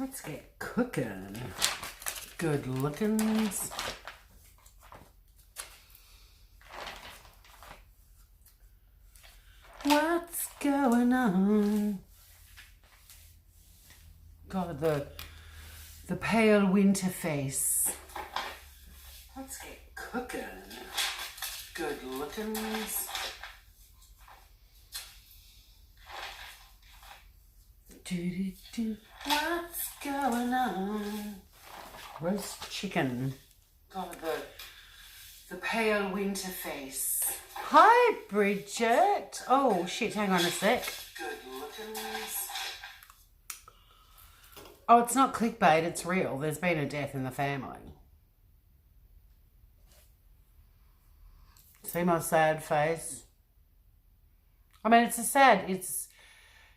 Let's get cooking. Good lookings. What's going on? God, the pale winter face. Let's get cooking. Good lookings. What's going on? Roast chicken. God, the pale winter face. Hi, Bridget. Oh, shit, hang on a sec. Good lookings. Oh, it's not clickbait, it's real. There's been a death in the family. See my sad face? I mean,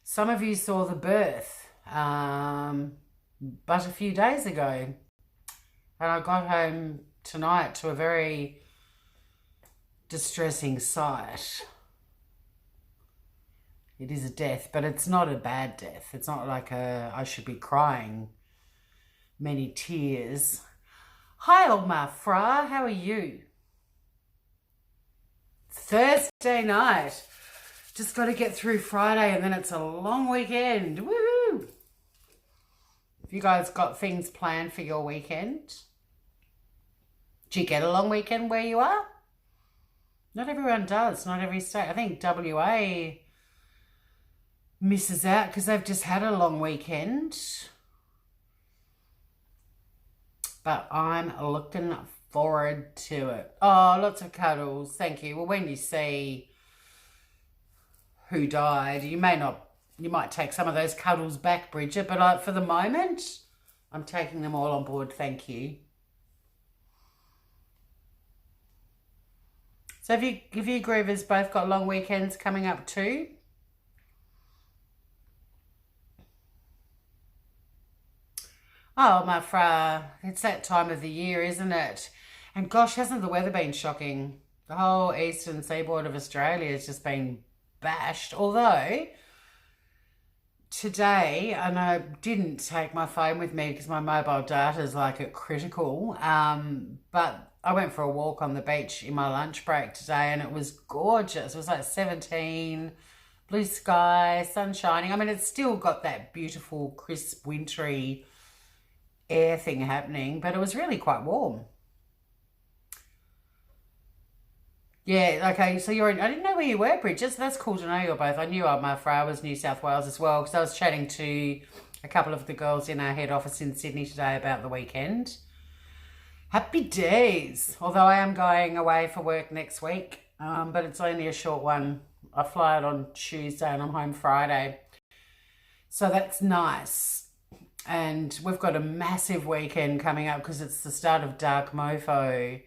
some of you saw the birth, but a few days ago. And I got home tonight to a very distressing sight. It is a death, but it's not a bad death. It's not like I should be crying many tears. Hi, old ma fra, how are you? Thursday night. Just got to get through Friday and then it's a long weekend. Woohoo! Have you guys got things planned for your weekend? Do you get a long weekend where you are? Not everyone does. Not every state. I think WA misses out because they've just had a long weekend. But I'm looking forward to it. Oh, lots of cuddles. Thank you. Well, when you see who died, you might take some of those cuddles back, Bridget, but for the moment, I'm taking them all on board. Thank you. So have you Groovers both got long weekends coming up too? Oh, my fra, it's that time of the year, isn't it? And gosh, hasn't the weather been shocking? The whole eastern seaboard of Australia has just been bashed. Although today, and I didn't take my phone with me because my mobile data is like at critical, but I went for a walk on the beach in my lunch break today and it was gorgeous. It was like 17, blue sky, sun shining. I mean, it's still got that beautiful, crisp, wintry air thing happening, but it was really quite warm. Yeah, okay, so I didn't know where you were, Bridget, so that's cool to know you're both. I knew my fra was New South Wales as well because I was chatting to a couple of the girls in our head office in Sydney today about the weekend. Happy days. Although I am going away for work next week, but it's only a short one. I fly out on Tuesday and I'm home Friday. So that's nice. And we've got a massive weekend coming up because it's the start of Dark Mofo.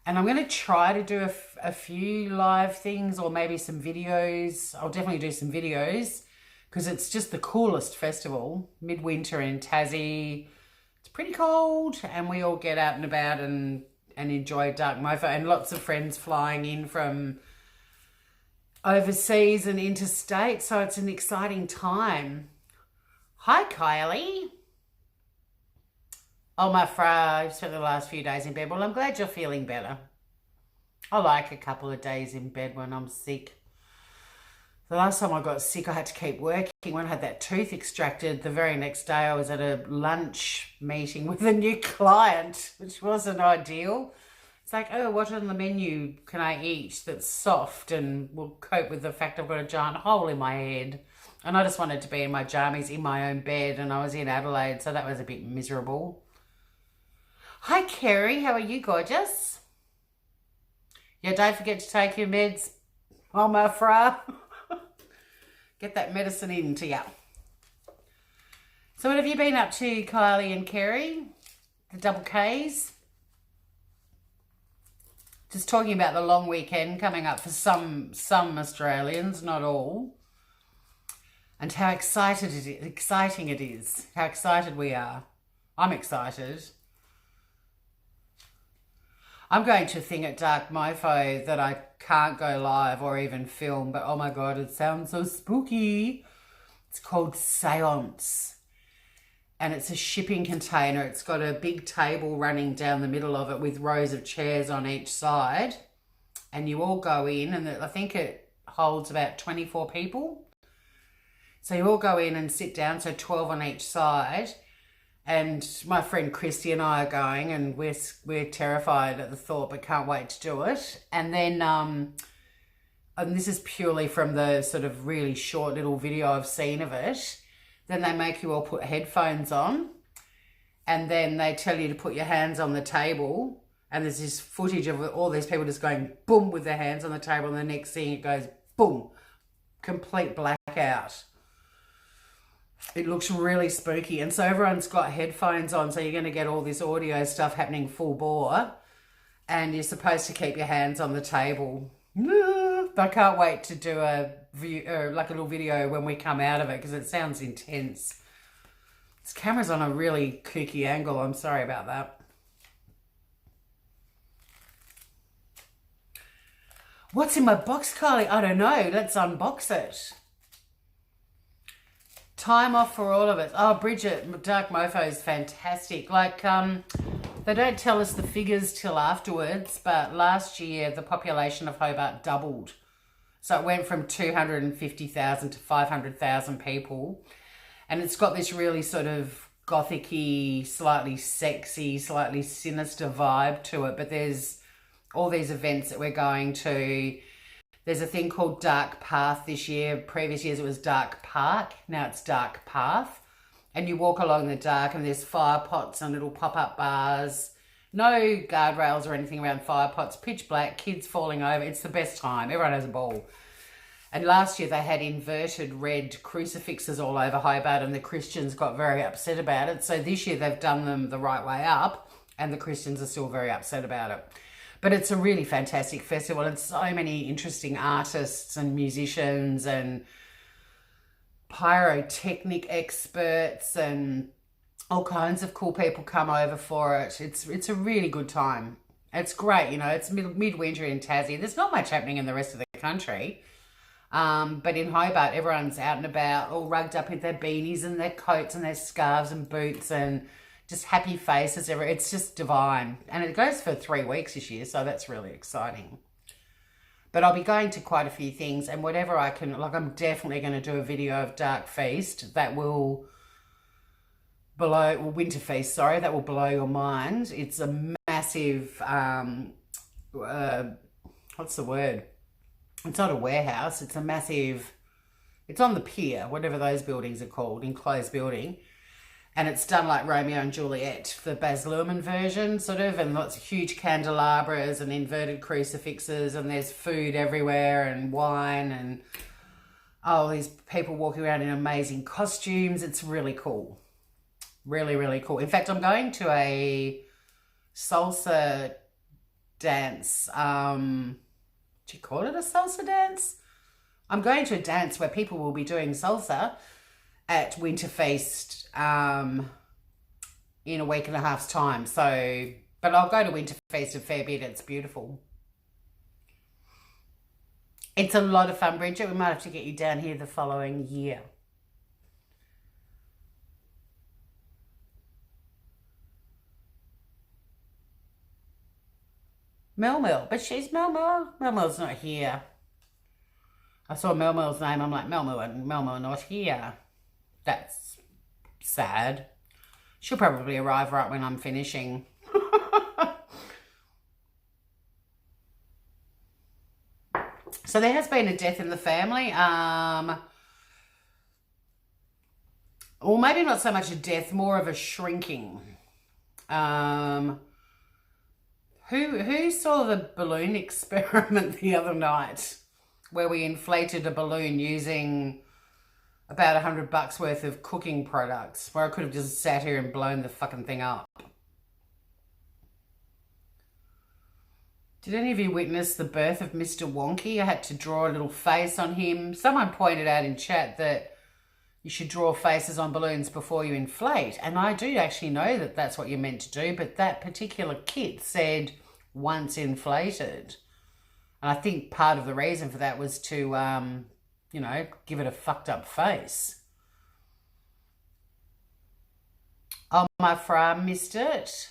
And I'm going to try to do a few live things or maybe some videos. I'll definitely do some videos because it's just the coolest festival. Midwinter in Tassie. It's pretty cold and we all get out and about and enjoy Dark Mofo, and lots of friends flying in from overseas and interstate, so it's an exciting time. Hi, Kylie. Oh, my fra, I've spent the last few days in bed. Well, I'm glad you're feeling better. I like a couple of days in bed when I'm sick. The last time I got sick, I had to keep working. When I had that tooth extracted, the very next day I was at a lunch meeting with a new client, which wasn't ideal. It's like, oh, what on the menu can I eat that's soft and will cope with the fact I've got a giant hole in my head? And I just wanted to be in my jammies in my own bed, and I was in Adelaide, so that was a bit miserable. Hi, Kerry. How are you, gorgeous? Yeah, don't forget to take your meds, oh, my fra. Get that medicine into you. So what have you been up to, Kylie and Kerry? The double Ks? Just talking about the long weekend coming up for some Australians, not all. And how exciting it is. How excited we are. I'm excited. I'm going to a thing at Dark Mofo that I can't go live or even film, but oh my God, it sounds so spooky. It's called Seance. and it's a shipping container. It's got a big table running down the middle of it with rows of chairs on each side, and you all go in, and I think it holds about 24 people. So you all go in and sit down, so 12 on each side. And my friend Christy and I are going, and we're terrified at the thought, but can't wait to do it. And then, and this is purely from the sort of really short little video I've seen of it. Then they make you all put headphones on, and then they tell you to put your hands on the table. And there's this footage of all these people just going boom with their hands on the table, and the next thing it goes boom, complete blackout. It looks really spooky. And so everyone's got headphones on, so you're going to get all this audio stuff happening full bore, and you're supposed to keep your hands on the table. I can't wait to do a little video when we come out of it, because it sounds intense. This camera's on a really kooky angle. I'm sorry about that. What's in my box, Kylie? I don't know. Let's unbox it. Time off for all of us. Oh, Bridget, Dark Mofo is fantastic. Like, they don't tell us the figures till afterwards, but last year the population of Hobart doubled. So it went from 250,000 to 500,000 people. And it's got this really sort of gothic-y, slightly sexy, slightly sinister vibe to it. But there's all these events that we're going to. There's a thing called Dark Path this year. Previous years it was Dark Park. Now it's Dark Path. And you walk along the dark, and there's fire pots and little pop-up bars. No guardrails or anything around fire pots. Pitch black, kids falling over. It's the best time. Everyone has a ball. And last year they had inverted red crucifixes all over Hobart, and the Christians got very upset about it. So this year they've done them the right way up, and the Christians are still very upset about it. But it's a really fantastic festival, and so many interesting artists and musicians and pyrotechnic experts and all kinds of cool people come over for it. It's a really good time. It's great, you know, it's midwinter in Tassie. There's not much happening in the rest of the country. But in Hobart, everyone's out and about, all rugged up in their beanies and their coats and their scarves and boots and just happy faces. It's just divine. And it goes for 3 weeks this year, so that's really exciting. But I'll be going to quite a few things, and whatever I can, like, I'm definitely going to do a video of Dark Feast that will blow, well, Winter Feast, sorry, that will blow your mind. It's a massive, what's the word? It's not a warehouse, it's a massive, it's on the pier, whatever those buildings are called, enclosed building. And it's done like Romeo and Juliet, the Baz Luhrmann version, sort of, and lots of huge candelabras and inverted crucifixes, and there's food everywhere and wine and all these people walking around in amazing costumes. It's really cool. Really, really cool. In fact, I'm going to a salsa dance. Do you call it a salsa dance? I'm going to a dance where people will be doing salsa at Winter Feast in a week and a half's time. So, but I'll go to Winter Feast a fair bit. It's beautiful. It's a lot of fun, Bridget. We might have to get you down here the following year. Mel, but she's Mel. Mel's not here. I saw Mel's name. I'm like, Mel not here. That's sad. She'll probably arrive right when I'm finishing. So there has been a death in the family. Or maybe not so much a death, more of a shrinking. Who saw the balloon experiment the other night where we inflated a balloon using about $100 worth of cooking products, where I could have just sat here and blown the fucking thing up? Did any of you witness the birth of Mr. Wonky? I had to draw a little face on him. Someone pointed out in chat that you should draw faces on balloons before you inflate. And I do actually know that that's what you're meant to do, but that particular kit said once inflated. And I think part of the reason for that was to, you know, give it a fucked up face. Oh, my fra missed it.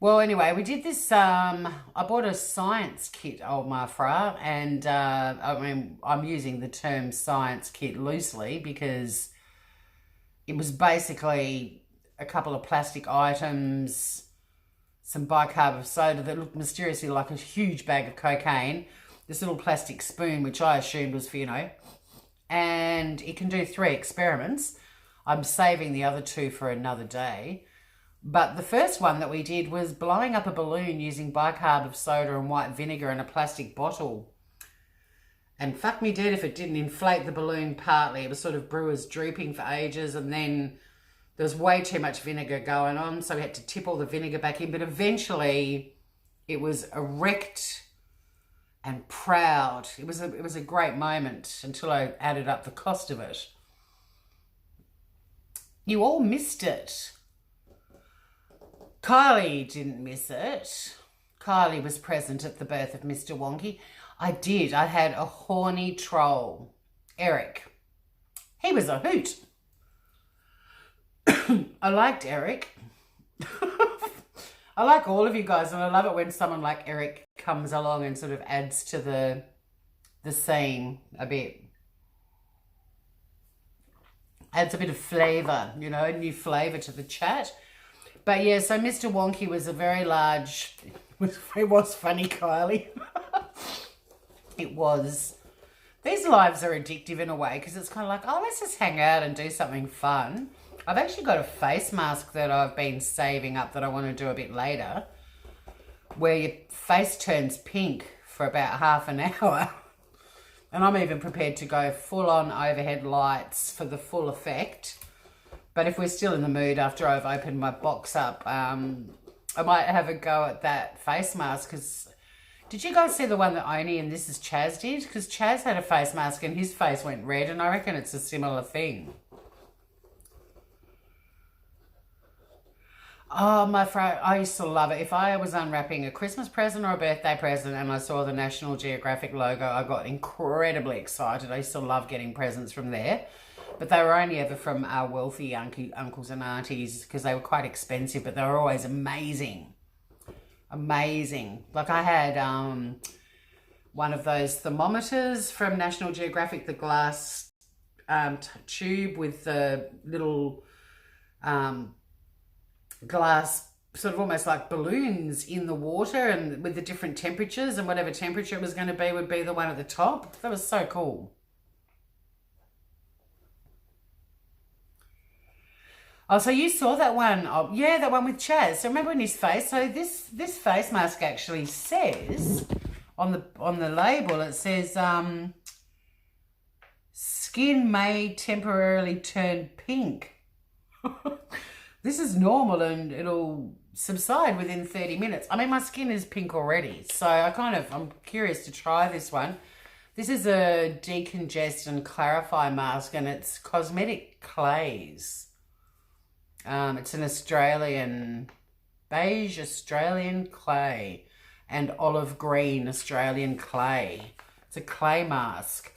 Well, anyway, we did this. I bought a science kit, old my fra, and I mean, I'm using the term science kit loosely because it was basically a couple of plastic items, some bicarb of soda that looked mysteriously like a huge bag of cocaine, this little plastic spoon, which I assumed was for, and it can do 3 experiments. I'm saving the other 2 for another day. But the first one that we did was blowing up a balloon using bicarb of soda and white vinegar in a plastic bottle. And fuck me dead if it didn't inflate the balloon partly. It was sort of brewers drooping for ages, and then there was way too much vinegar going on, so we had to tip all the vinegar back in. But eventually it was erect and proud. It was a great moment until I added up the cost of it. You all missed it. Kylie didn't miss it. Kylie was present at the birth of Mr. Wonky. I did. I had a horny troll, Eric. He was a hoot. I liked Eric. I like all of you guys, and I love it when someone like Eric comes along and sort of adds to the scene a bit. Adds a bit of flavour, a new flavour to the chat. But yeah, so Mr. Wonky was a very large... It was funny, Kylie. It was. These lives are addictive in a way because it's kind of like, oh, let's just hang out and do something fun. I've actually got a face mask that I've been saving up that I want to do a bit later, where your face turns pink for about half an hour. And I'm even prepared to go full on overhead lights for the full effect. But if we're still in the mood after I've opened my box up, I might have a go at that face mask. Because did you guys see the one that Oni and This Is Chaz did? Because Chaz had a face mask and his face went red, and I reckon it's a similar thing. Oh, my friend, I used to love it. If I was unwrapping a Christmas present or a birthday present and I saw the National Geographic logo, I got incredibly excited. I used to love getting presents from there. But they were only ever from our wealthy uncles and aunties because they were quite expensive, but they were always amazing. Amazing. Like I had one of those thermometers from National Geographic, the glass tube with the little glass, sort of almost like balloons in the water, and with the different temperatures, and whatever temperature it was going to be would be the one at the top. That was so cool. Oh, so you saw that one? Oh, yeah, that one with Chaz. So remember in his face? So this face mask actually says on the label, it says skin may temporarily turn pink. This is normal and it'll subside within 30 minutes. I mean, my skin is pink already, so I'm curious to try this one. This is a decongest and clarify mask, and it's Cosmetic Clays. It's an beige Australian clay and olive green Australian clay. It's a clay mask.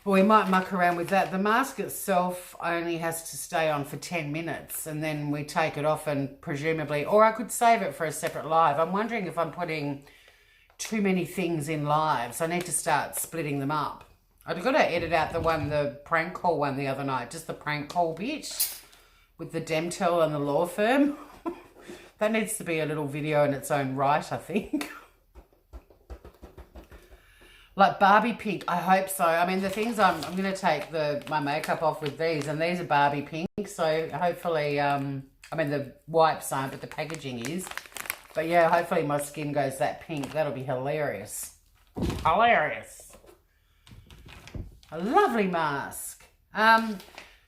Well, we might muck around with that. The mask itself only has to stay on for 10 minutes and then we take it off, and presumably, or I could save it for a separate live. I'm wondering if I'm putting too many things in lives. I need to start splitting them up. I've got to edit out the prank call one the other night, just the prank call bit with the Demtel and the law firm. That needs to be a little video in its own right, I think. Like Barbie pink, I hope so. I mean, the things I'm going to take my makeup off with these, and these are Barbie pink, so hopefully, I mean, the wipes aren't, but the packaging is. But yeah, hopefully my skin goes that pink. That'll be hilarious. Hilarious. A lovely mask.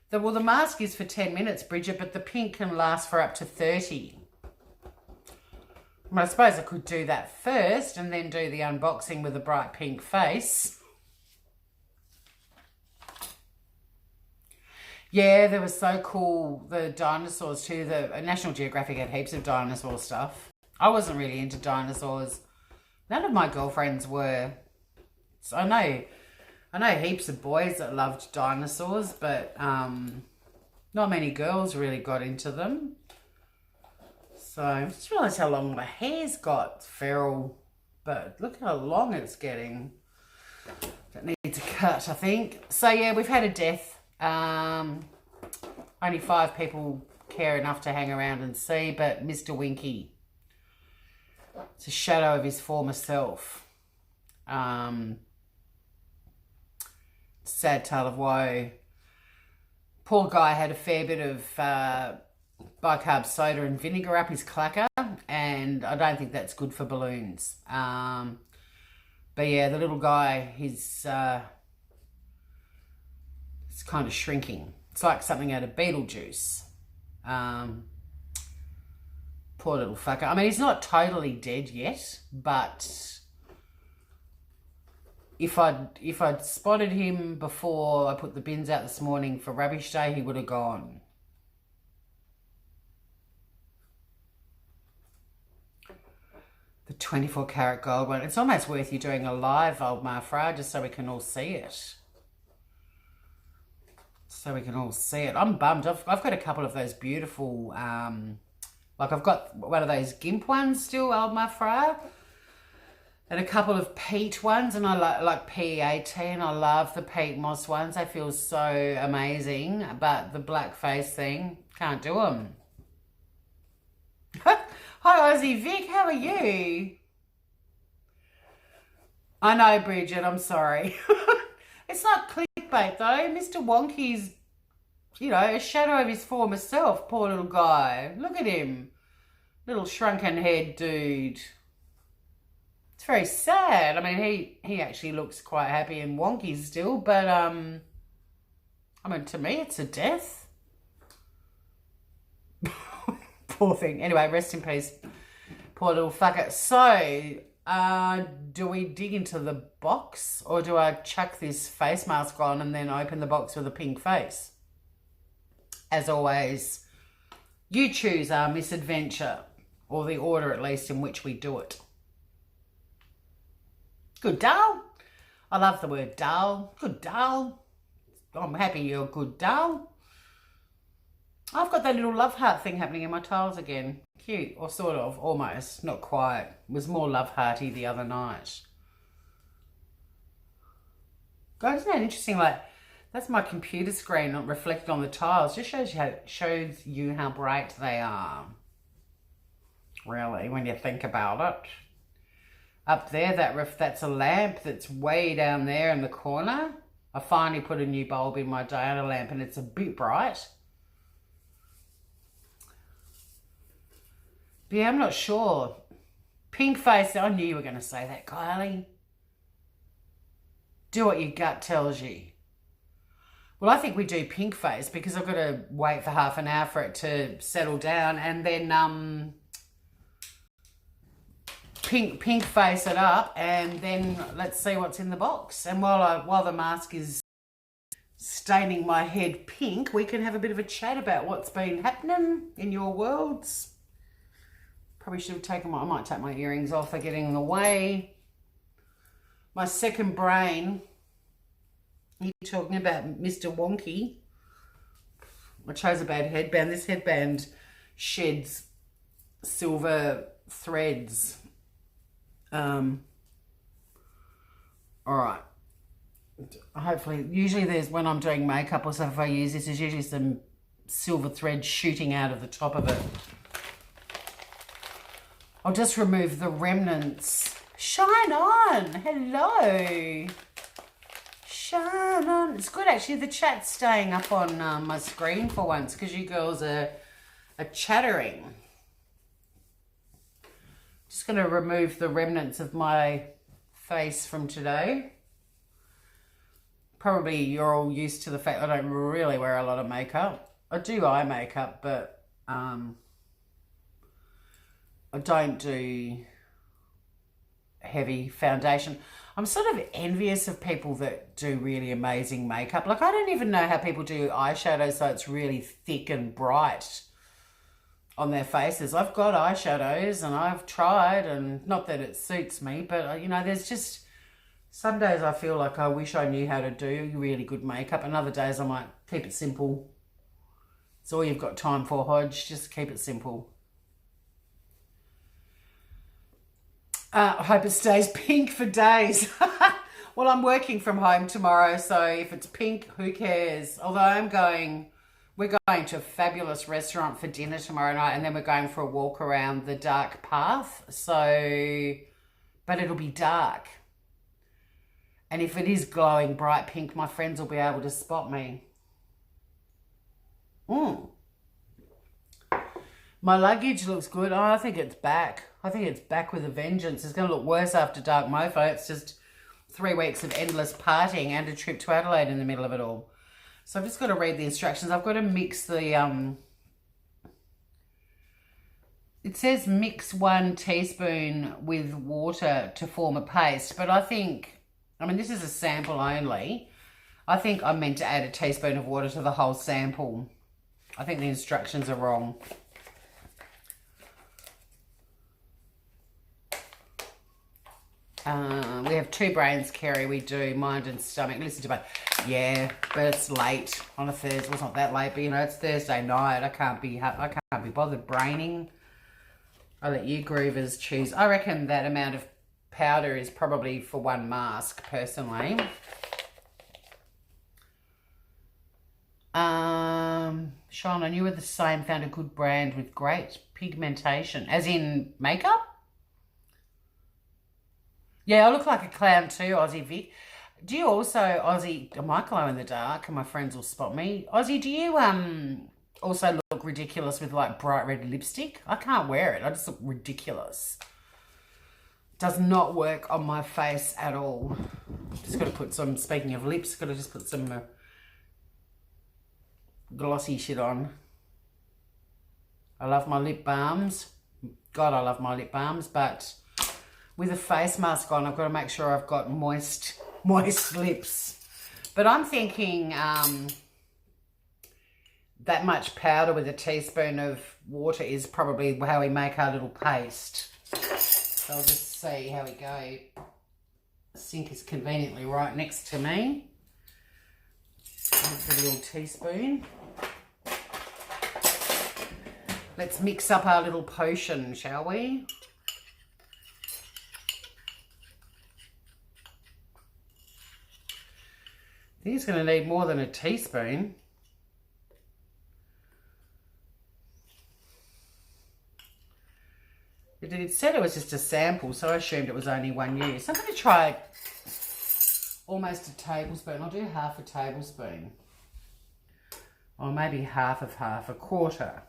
The mask is for 10 minutes, Bridget, but the pink can last for up to 30. Well, I suppose I could do that first and then do the unboxing with a bright pink face. Yeah, they were so cool. The dinosaurs too. The National Geographic had heaps of dinosaur stuff. I wasn't really into dinosaurs. None of my girlfriends were. So I know heaps of boys that loved dinosaurs, but not Not many girls really got into them. So I just realised how long my hair's got, feral. But look how long it's getting. That needs a cut, I think. So yeah, we've had a death. Only 5 people care enough to hang around and see, but Mr. Winky. It's a shadow of his former self. Sad tale of woe. Poor guy had a fair bit of bicarb soda and vinegar up his clacker, and I don't think that's good for balloons. But yeah, the little guy, it's kind of shrinking. It's like something out of Beetlejuice. Poor little fucker. I mean, he's not totally dead yet, but if I'd spotted him before I put the bins out this morning for rubbish day, he would have gone. The 24 karat gold one. It's almost worth you doing a live, old Mafra, just so we can all see it. I'm bummed. I've got a couple of those beautiful, like I've got one of those GIMP ones still, old Mafra, and a couple of peat ones, and I like P18, and I love the peat moss ones. They feel so amazing, but the black face thing, can't do them. Hi Aussie Vic, how are you? I know, Bridget, I'm sorry. It's not clickbait though. Mr. Wonky's, you know, a shadow of his former self. Poor little guy. Look at him. Little shrunken head dude. It's very sad. I mean, he actually looks quite happy and wonky still, but I mean, to me, it's a death. Poor thing. Anyway, rest in peace. Poor little fucker. So, do we dig into the box, or do I chuck this face mask on and then open the box with a pink face? As always, you choose our misadventure, or the order at least in which we do it. Good Dal. I love the word Dal. Good Dal. I'm happy you're good Dal. I've got that little love heart thing happening in my tiles again. Cute, or sort of, almost, not quite. It was more love hearty the other night. Guys, isn't that interesting? Like, that's my computer screen not reflected on the tiles. Just shows you how bright they are. Really, when you think about it. Up there, that's a lamp that's way down there in the corner. I finally put a new bulb in my Diana lamp and it's a bit bright. But yeah, I'm not sure. Pink face, I knew you were going to say that, Kylie. Do what your gut tells you. Well, I think we do pink face because I've got to wait for half an hour for it to settle down, and then pink face it up, and then let's see what's in the box. And while the mask is staining my head pink, we can have a bit of a chat about what's been happening in your worlds. Probably should have taken I might take my earrings off, they're getting in the way. My second brain, you're talking about Mr. Wonky. I chose a bad headband. This headband sheds silver threads. All right. Hopefully, usually there's, when I'm doing makeup or stuff, if I use this, there's usually some silver thread shooting out of the top of it. I'll just remove the remnants. Shine on. Hello. Shine on. It's good actually. The chat's staying up on my screen for once because you girls are chattering. Just going to remove the remnants of my face from today. Probably you're all used to the fact I don't really wear a lot of makeup. I do eye makeup, but I don't do heavy foundation. I'm sort of envious of people that do really amazing makeup. Like, I don't even know how people do eyeshadow so it's really thick and bright on their faces. I've got eyeshadows and I've tried, and not that it suits me, but you know, there's just some days I feel like I wish I knew how to do really good makeup, and other days I might keep it simple It's all you've got time for, Hodge. Just keep it simple. I hope it stays pink for days. Well, I'm working from home tomorrow, so if it's pink, who cares? Although we're going to a fabulous restaurant for dinner tomorrow night, and then we're going for a walk around the dark path. So, but it'll be dark. And if it is glowing bright pink, my friends will be able to spot me. My luggage looks good. Oh, I think it's back. I think it's back with a vengeance. It's going to look worse after Dark Mofo. It's just 3 weeks of endless partying and a trip to Adelaide in the middle of it all. So I've just got to read the instructions. I've got to mix the... It says mix 1 teaspoon with water to form a paste. But I think... I mean, this is a sample only. I think I'm meant to add a teaspoon of water to the whole sample. I think the instructions are wrong. We have 2 brains, Kerry. We do mind and stomach. Listen to both. Yeah, but it's late on a Thursday. Well, it's not that late, but you know, it's Thursday night. I can't be bothered braining. I'll let you groovers choose. I reckon that amount of powder is probably for 1 mask, personally. Sean, I knew we're the same. Found a good brand with great pigmentation, as in makeup. Yeah, I look like a clown too, Aussie Vic. Do you also, Aussie, I might glow in the dark and my friends will spot me. Aussie, do you also look ridiculous with like bright red lipstick? I can't wear it. I just look ridiculous. Does not work on my face at all. Just got to put some, speaking of lips, got to just put some glossy shit on. I love my lip balms. God, I love my lip balms, but... with a face mask on, I've got to make sure I've got moist lips. But I'm thinking that much powder with a teaspoon of water is probably how we make our little paste. So I'll just see how we go. The sink is conveniently right next to me. Put a little teaspoon. Let's mix up our little potion, shall we? I think it's going to need more than a teaspoon. It said it was just a sample, so I assumed it was only 1 use. I'm going to try almost a tablespoon. I'll do half a tablespoon. Or maybe half, a quarter.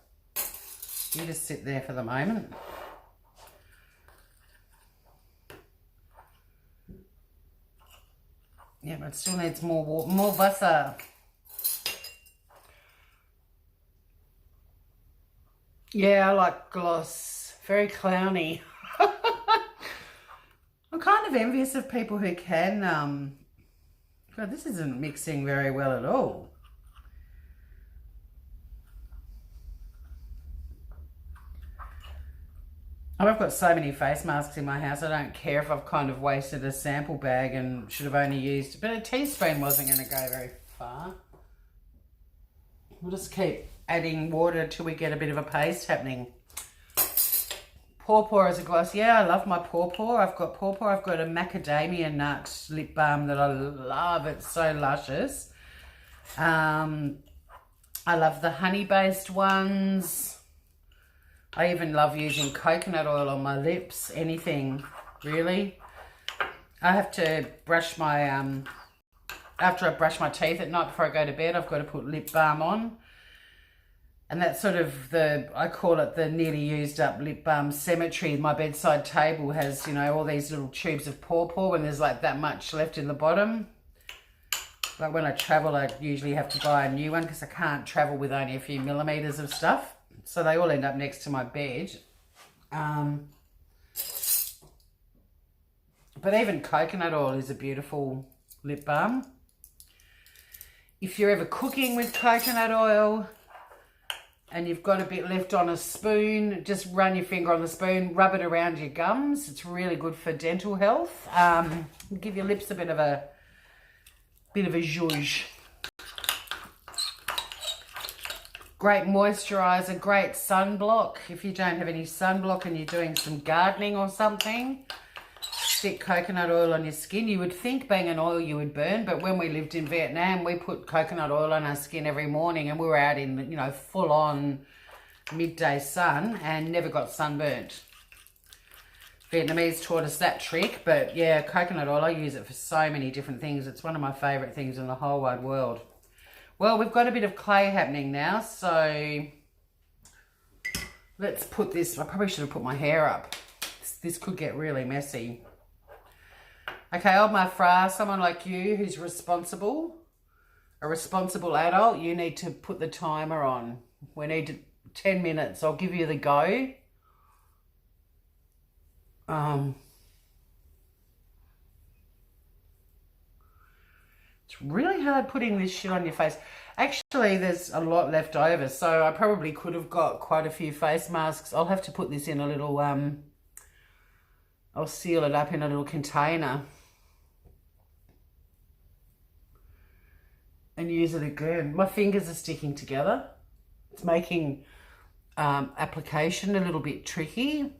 You just sit there for the moment. Yeah, but it still needs more water, more butter. Yeah, I like gloss. Very clowny. I'm kind of envious of people who can, God, this isn't mixing very well at all. I've got so many face masks in my house, I don't care if I've kind of wasted a sample bag and should have only used, but a teaspoon wasn't going to go very far. We'll just keep adding water till we get a bit of a paste happening. Pawpaw as a gloss. Yeah, I love my pawpaw. I've got pawpaw. I've got a macadamia nut lip balm that I love. It's so luscious. I love the honey-based ones. I even love using coconut oil on my lips. Anything, really. I have to brush my, after I brush my teeth at night before I go to bed, I've got to put lip balm on. And that's sort of I call it the nearly used up lip balm cemetery. My bedside table has, you know, all these little tubes of pawpaw and there's like that much left in the bottom. Like when I travel, I usually have to buy a new one because I can't travel with only a few millimeters of stuff. So they all end up next to my bed. But even coconut oil is a beautiful lip balm. If you're ever cooking with coconut oil and you've got a bit left on a spoon, just run your finger on the spoon, rub it around your gums. It's really good for dental health. Give your lips a bit of a zhuzh. Great moisturiser, great sunblock. If you don't have any sunblock and you're doing some gardening or something, stick coconut oil on your skin. You would think being an oil you would burn, but when we lived in Vietnam, we put coconut oil on our skin every morning, and we were out in, you know, full on midday sun and never got sunburnt. Vietnamese taught us that trick, but yeah, coconut oil, I use it for so many different things. It's one of my favourite things in the whole wide world. Well, we've got a bit of clay happening now, so let's put this, I probably should have put my hair up. This could get really messy. Okay, old my fra, someone like you who's responsible, a responsible adult, you need to put the timer on. We need 10 minutes. I'll give you the go. It's really hard putting this shit on your face. Actually, there's a lot left over, so I probably could have got quite a few face masks. I'll have to put this in a little, I'll seal it up in a little container and use it again. My fingers are sticking together. It's making application a little bit tricky.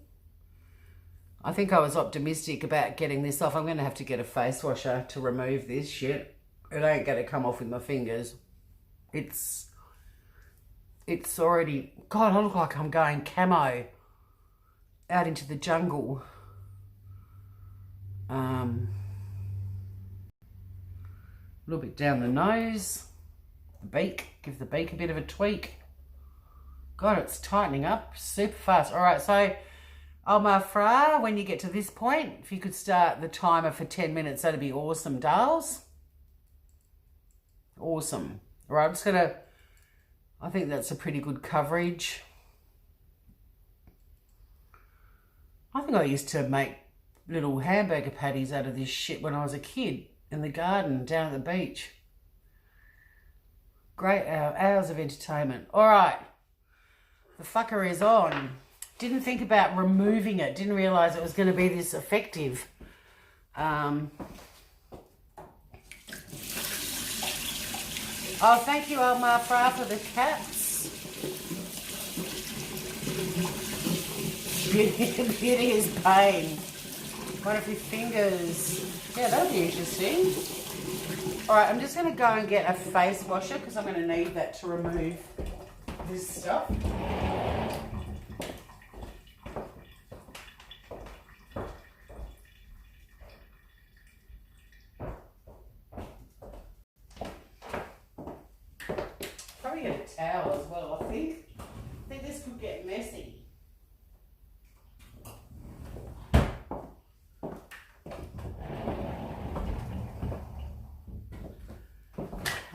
I think I was optimistic about getting this off. I'm going to have to get a face washer to remove this shit. It ain't going to come off with my fingers. It's already... God, I look like I'm going camo out into the jungle. A little bit down the nose. The beak. Give the beak a bit of a tweak. God, it's tightening up super fast. All right, so... Omar Fra, when you get to this point, if you could start the timer for 10 minutes, that'd be awesome, darls. Awesome. All right, I'm just going to, I think that's a pretty good coverage. I think I used to make little hamburger patties out of this shit when I was a kid in the garden down at the beach. Great hours of entertainment. All right, the fucker is on. Didn't think about removing it. Didn't realise it was going to be this effective. Oh, thank you, Omar Fra, for the cats. Beauty is pain. One of your fingers. Yeah, that'll be interesting. All right, I'm just going to go and get a face washer because I'm going to need that to remove this stuff. Get a towel as well. I think this could get messy.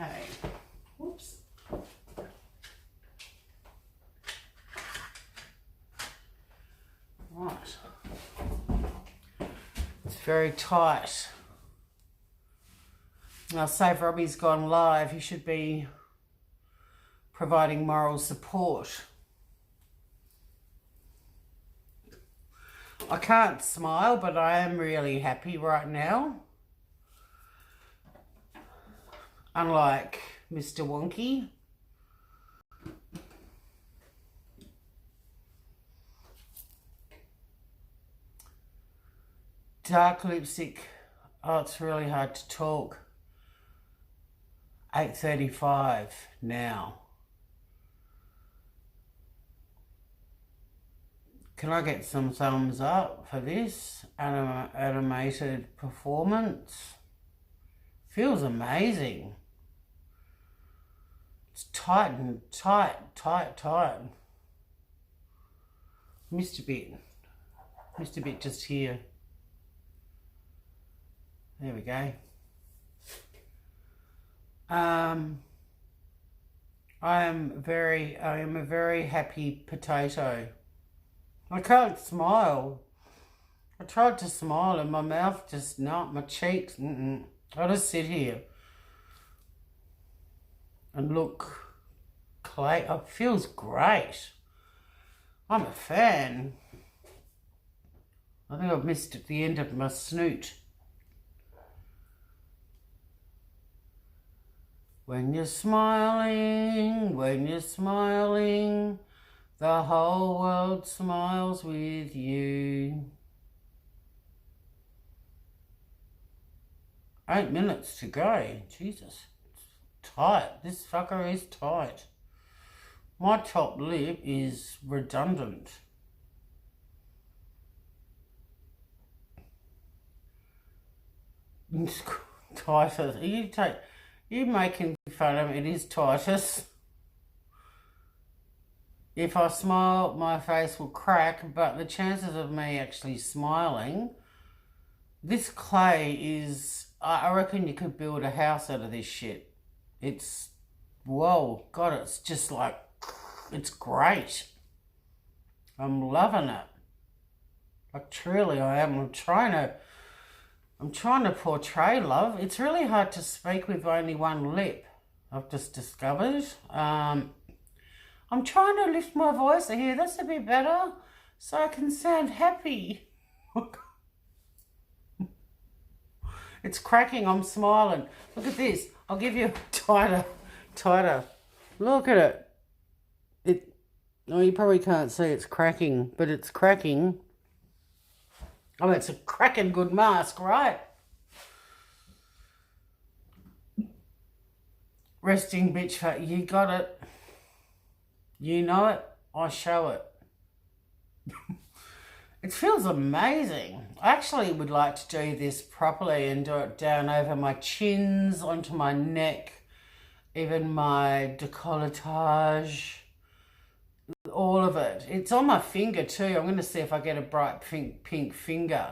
Okay. Whoops. Right. It's very tight. Now, save Robbie's gone live. He should be providing moral support. I can't smile, but I am really happy right now. Unlike Mr. Wonky. Dark lipstick. Oh, it's really hard to talk. 8:35 now. Can I get some thumbs up for this animated performance? Feels amazing. It's tight and tight. Missed a bit just here. There we go. I am a very happy potato. I can't smile. I tried to smile and my mouth just not, my cheeks, I'll just sit here and look clay. It feels great. I'm a fan. I think I've missed at the end of my snoot. When you're smiling, the whole world smiles with you. 8 minutes to go. Jesus. It's tight. This fucker is tight. My top lip is redundant. Titus. You making fun of me. It is Titus. If I smile, my face will crack, but the chances of me actually smiling, this clay is, I reckon you could build a house out of this shit. It's, whoa, God, it's just like, it's great. I'm loving it. Like, truly I am. I'm trying to portray love. It's really hard to speak with only one lip, I've just discovered. I'm trying to lift my voice here. That's a bit better, so I can sound happy. It's cracking. I'm smiling. Look at this. I'll give you tighter. Look at it. Oh, you probably can't see it's cracking, but it's cracking. Oh, it's a cracking good mask, right? Resting bitch fat. You got it. You know it. I show it. It feels amazing. I actually would like to do this properly and do it down over my chins, onto my neck, even my décolletage, all of it. It's on my finger too. I'm going to see if I get a bright pink finger.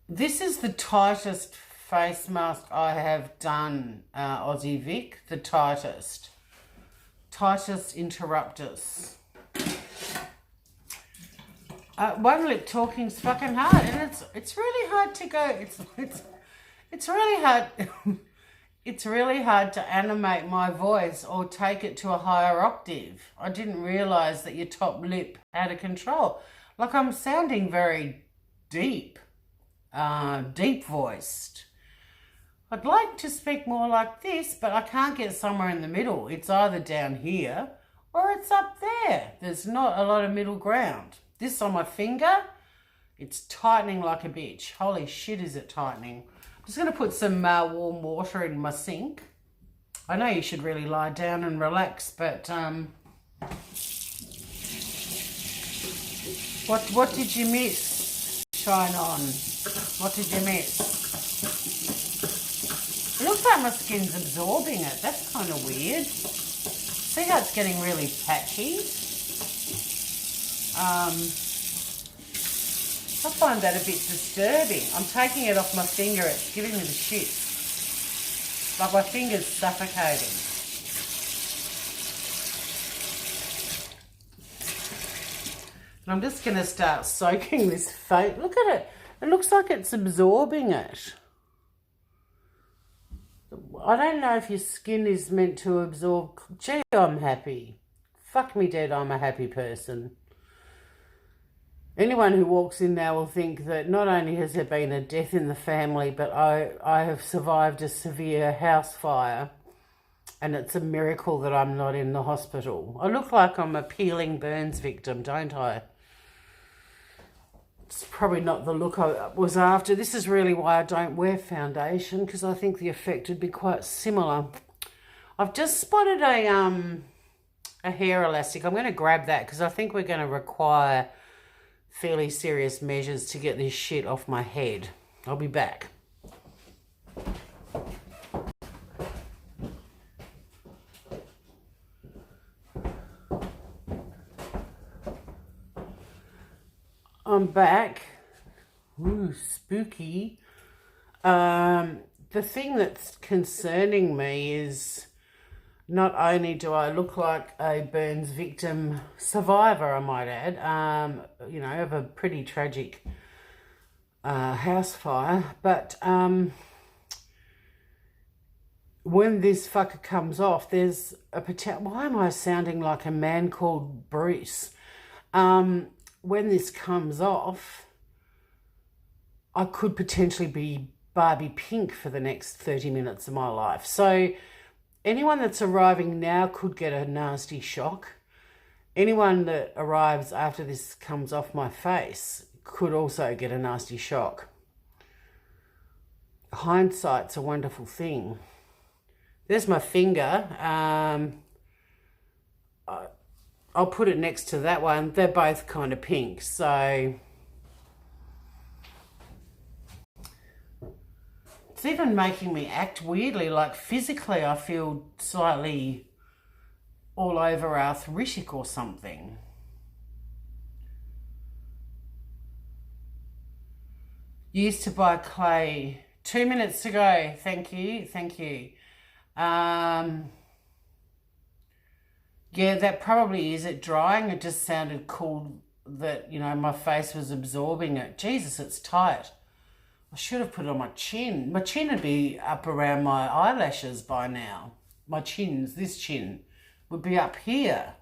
This is the tightest face mask I have done, Aussie Vic, the tightest interruptus. One lip talking's fucking hard, and it's really hard to go. It's really hard. It's really hard to animate my voice or take it to a higher octave. I didn't realise that your top lip out of control. Like, I'm sounding very deep voiced. I'd like to speak more like this, but I can't get somewhere in the middle. It's either down here or it's up there. There's not a lot of middle ground. This on my finger, it's tightening like a bitch. Holy shit, is it tightening. I'm just going to put some warm water in my sink. I know you should really lie down and relax, but what did you miss? Shine on. What did you miss? It looks like my skin's absorbing it. That's kind of weird. See how it's getting really patchy? I find that a bit disturbing. I'm taking it off my finger. It's giving me the shits. Like my finger's suffocating. And I'm just going to start soaking this face. Look at it. It looks like it's absorbing it. I don't know if your skin is meant to absorb. Gee, I'm happy. Fuck me dead, I'm a happy person. Anyone who walks in there will think that not only has there been a death in the family, but I have survived a severe house fire, and it's a miracle that I'm not in the hospital. I look like I'm a peeling burns victim, don't I? It's probably not the look I was after. This is really why I don't wear foundation, because I think the effect would be quite similar. I've just spotted a hair elastic. I'm going to grab that because I think we're going to require fairly serious measures to get this shit off my head. I'll be back. I'm back. Ooh, spooky. The thing that's concerning me is not only do I look like a burns victim survivor, I might add, you know, of a pretty tragic house fire, but when this fucker comes off, there's a potential. Why am I sounding like a man called Bruce? When this comes off, I could potentially be Barbie Pink for the next 30 minutes of my life. So anyone that's arriving now could get a nasty shock. Anyone that arrives after this comes off my face could also get a nasty shock. Hindsight's a wonderful thing. There's my finger. I'll put it next to that one. They're both kind of pink, so it's even making me act weirdly, like physically I feel slightly all over arthritic or something. Used to buy clay. 2 minutes to go. Thank you. Thank you. Yeah, that probably is it drying. It just sounded cool that, you know, my face was absorbing it. Jesus, it's tight. I should have put it on my chin. My chin would be up around my eyelashes by now. My chin's, this chin, would be up here.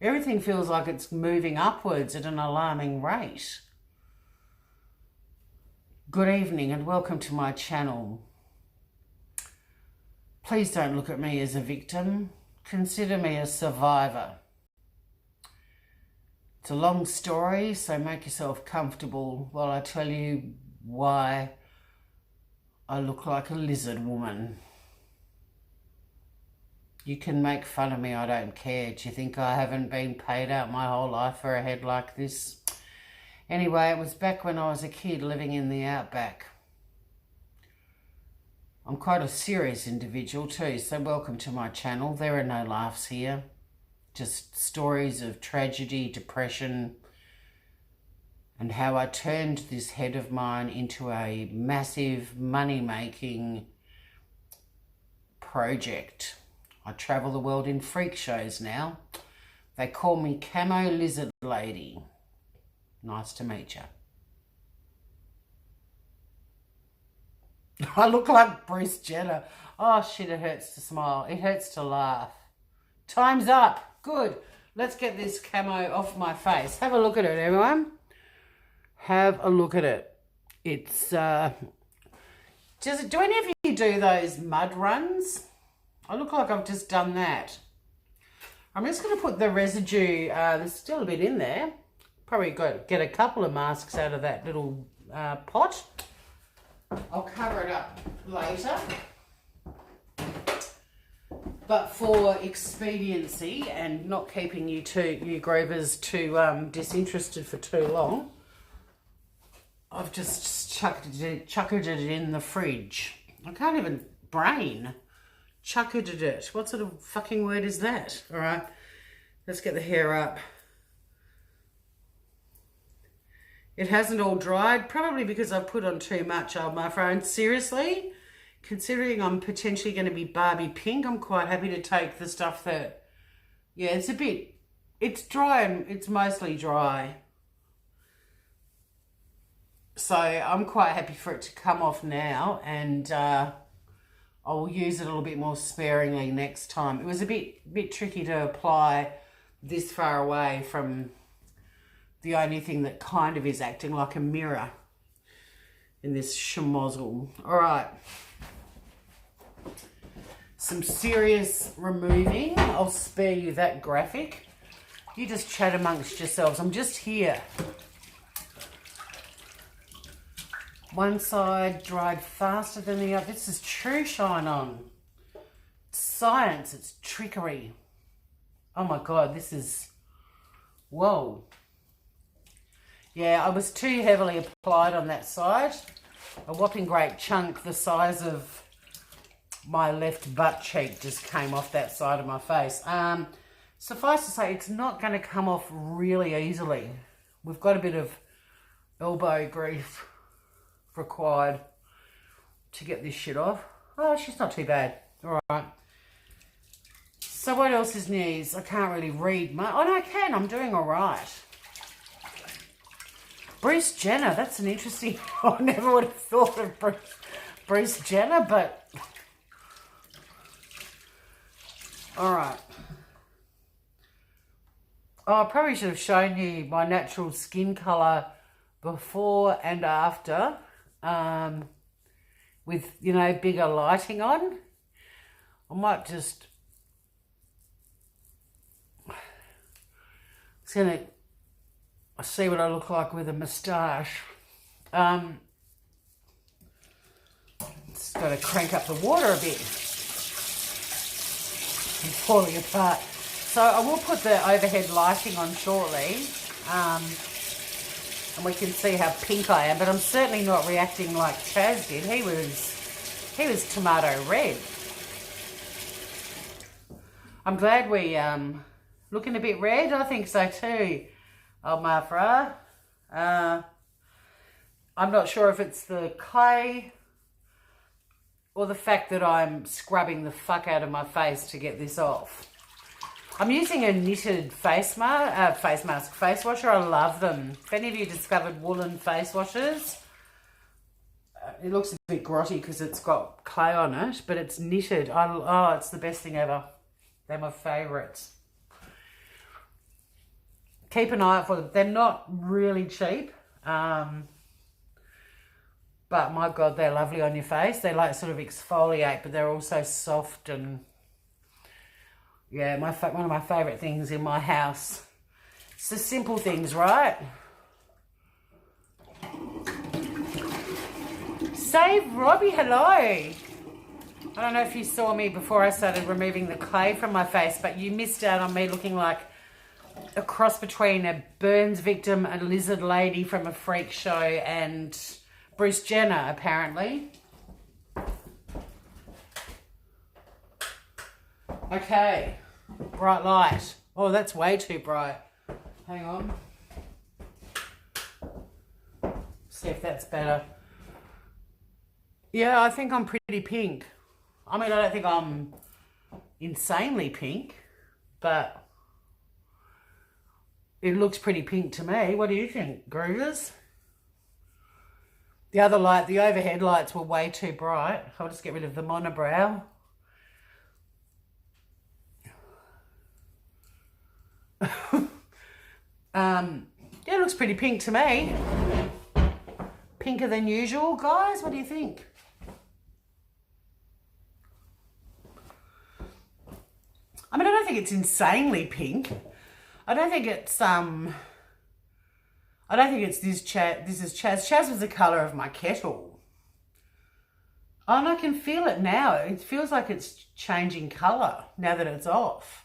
Everything feels like it's moving upwards at an alarming rate. Good evening and welcome to my channel. Please don't look at me as a victim. Consider me a survivor. It's a long story, so make yourself comfortable while I tell you why I look like a lizard woman. You can make fun of me, I don't care. Do you think I haven't been paid out my whole life for a head like this? Anyway, it was back when I was a kid living in the outback. I'm quite a serious individual too, so welcome to my channel. There are no laughs here. Just stories of tragedy, depression, and how I turned this head of mine into a massive money-making project. I travel the world in freak shows now. They call me Camo Lizard Lady. Nice to meet you. I look like Bruce Jenner. Oh shit, it hurts to smile. It hurts to laugh. Time's up. Good. Let's get this camo off my face. Have a look at it, everyone. Have a look at it. It's, do any of you do those mud runs? I look like I've just done that. I'm just going to put the residue, there's still a bit in there. Probably got to get a couple of masks out of that little pot. I'll cover it up later. But for expediency and not keeping you Grovers too disinterested for too long, I've just chucked it in the fridge. I can't even brain. Chuckered it. What sort of fucking word is that? All right, let's get the hair up. It hasn't all dried, probably because I've put on too much of my phone. Seriously, considering I'm potentially going to be Barbie Pink, I'm quite happy to take the stuff that, yeah, it's dry and it's mostly dry. So I'm quite happy for it to come off now, and I'll use it a little bit more sparingly next time. It was a bit tricky to apply this far away from the only thing that kind of is acting like a mirror in this schmozzle. All right. Some serious removing. I'll spare you that graphic. You just chat amongst yourselves. I'm just here. One side dried faster than the other. This is true shine on. It's science. It's trickery. Oh my God, this is... Whoa. Yeah, I was too heavily applied on that side. A whopping great chunk the size of my left butt cheek just came off that side of my face. Suffice to say, it's not going to come off really easily. We've got a bit of elbow grease required to get this shit off. Oh, she's not too bad. All right. So what else is news? I can't really read much. Oh, no, I can. I'm doing all right. Bruce Jenner, that's an interesting... I never would have thought of Bruce Jenner, but... All right. Oh, I probably should have shown you my natural skin colour before and after with, you know, bigger lighting on. I might just... It's going to see what I look like with a moustache. Just got to crank up the water a bit. I'm falling apart. So I will put the overhead lighting on shortly. And we can see how pink I am, but I'm certainly not reacting like Chaz did. He was tomato red. I'm glad we looking a bit red. I think so too, old Mafra. I'm not sure if it's the clay or the fact that I'm scrubbing the fuck out of my face to get this off. I'm using a knitted face washer. I love them. If any of you discovered woolen face washers, it looks a bit grotty because it's got clay on it, but it's knitted. Oh, it's the best thing ever. They're my favourites. Keep an eye out for them. They're not really cheap, but my God, they're lovely on your face. They like sort of exfoliate, but they're also soft and... Yeah, one of my favourite things in my house. It's the simple things, right? Save Robbie, hello. I don't know if you saw me before I started removing the clay from my face, but you missed out on me looking like a cross between a burns victim, a lizard lady from a freak show, and Bruce Jenner, apparently. Okay, bright light. Oh, that's way too bright. Hang on. See if that's better. Yeah, I think I'm pretty pink. I mean, I don't think I'm insanely pink, but it looks pretty pink to me. What do you think, Groovers? The other light, the overhead lights were way too bright. I'll just get rid of the monobrow. Yeah, it looks pretty pink to me. Pinker than usual, guys. What do you think? I mean, I don't think it's insanely pink. I don't think it's this Chaz. This is Chaz. Chaz was the colour of my kettle. Oh, and I can feel it now. It feels like it's changing colour now that it's off.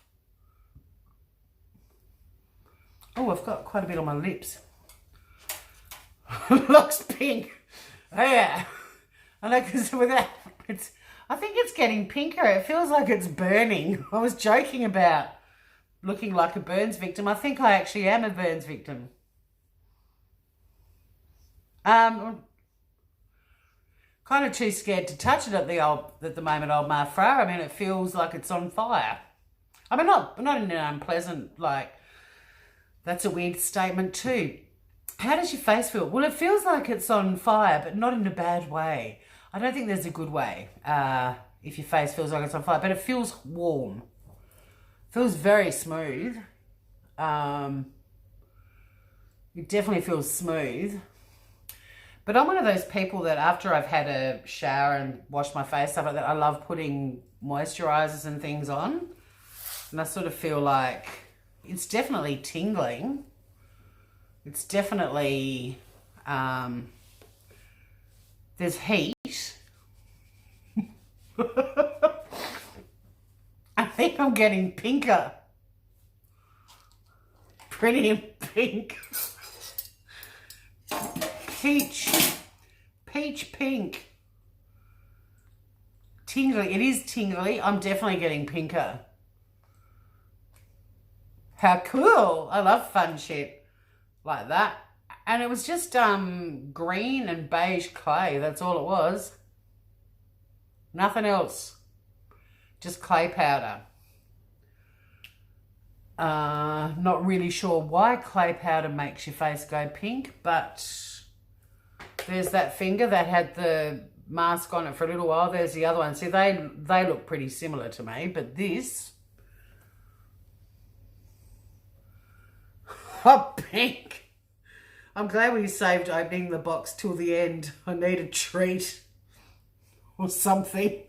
Oh, I've got quite a bit on my lips. Looks pink. Oh, yeah. I know, because with that, I think it's getting pinker. It feels like it's burning. I was joking about looking like a burns victim. I think I actually am a burns victim. Kind of too scared to touch it at the moment, old Mafra. I mean, it feels like it's on fire. I mean, not in an unpleasant, like, that's a weird statement too. How does your face feel? Well, it feels like it's on fire, but not in a bad way. I don't think there's a good way if your face feels like it's on fire, but it feels warm. It feels very smooth. It definitely feels smooth. But I'm one of those people that after I've had a shower and washed my face, stuff like that, I love putting moisturisers and things on. And I sort of feel like it's definitely tingling. It's definitely, there's heat. I think I'm getting pinker. Pretty pink. Peach pink. Tingly. It is tingly. I'm definitely getting pinker. How cool. I love fun shit like that. And it was just green and beige clay. That's all it was. Nothing else. Just clay powder. Not really sure why clay powder makes your face go pink, but there's that finger that had the mask on it for a little while. There's the other one. See, they look pretty similar to me, but this... Oh, pink. I'm glad we saved opening the box till the end. I need a treat or something.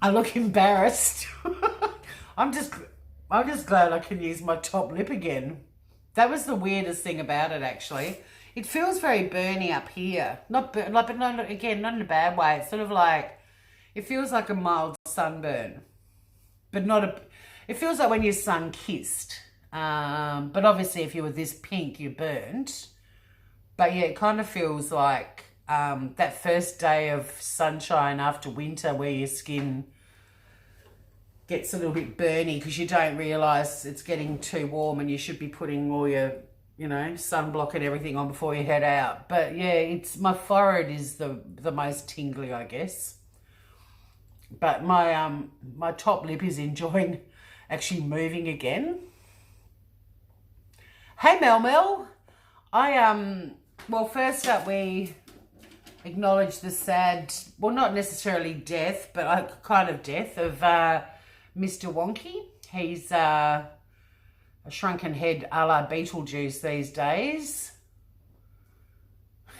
I look embarrassed. I'm just glad I can use my top lip again. That was the weirdest thing about it, actually. It feels very burny up here. Not like, but no, again, not in a bad way. It's sort of like, it feels like a mild sunburn, but not a. It feels like when you're sun kissed. But obviously, if you were this pink, you're burnt. But yeah, it kind of feels like that first day of sunshine after winter, where your skin gets a little bit burny because you don't realise it's getting too warm and you should be putting all your, you know, sunblock and everything on before you head out. But yeah, it's my forehead is the most tingly, I guess. But my my top lip is enjoying actually moving again. Hey Mel. Well, first up we acknowledge the sad, well, not necessarily death, but a kind of death of Mr. Wonky. He's a shrunken head a la Beetlejuice these days.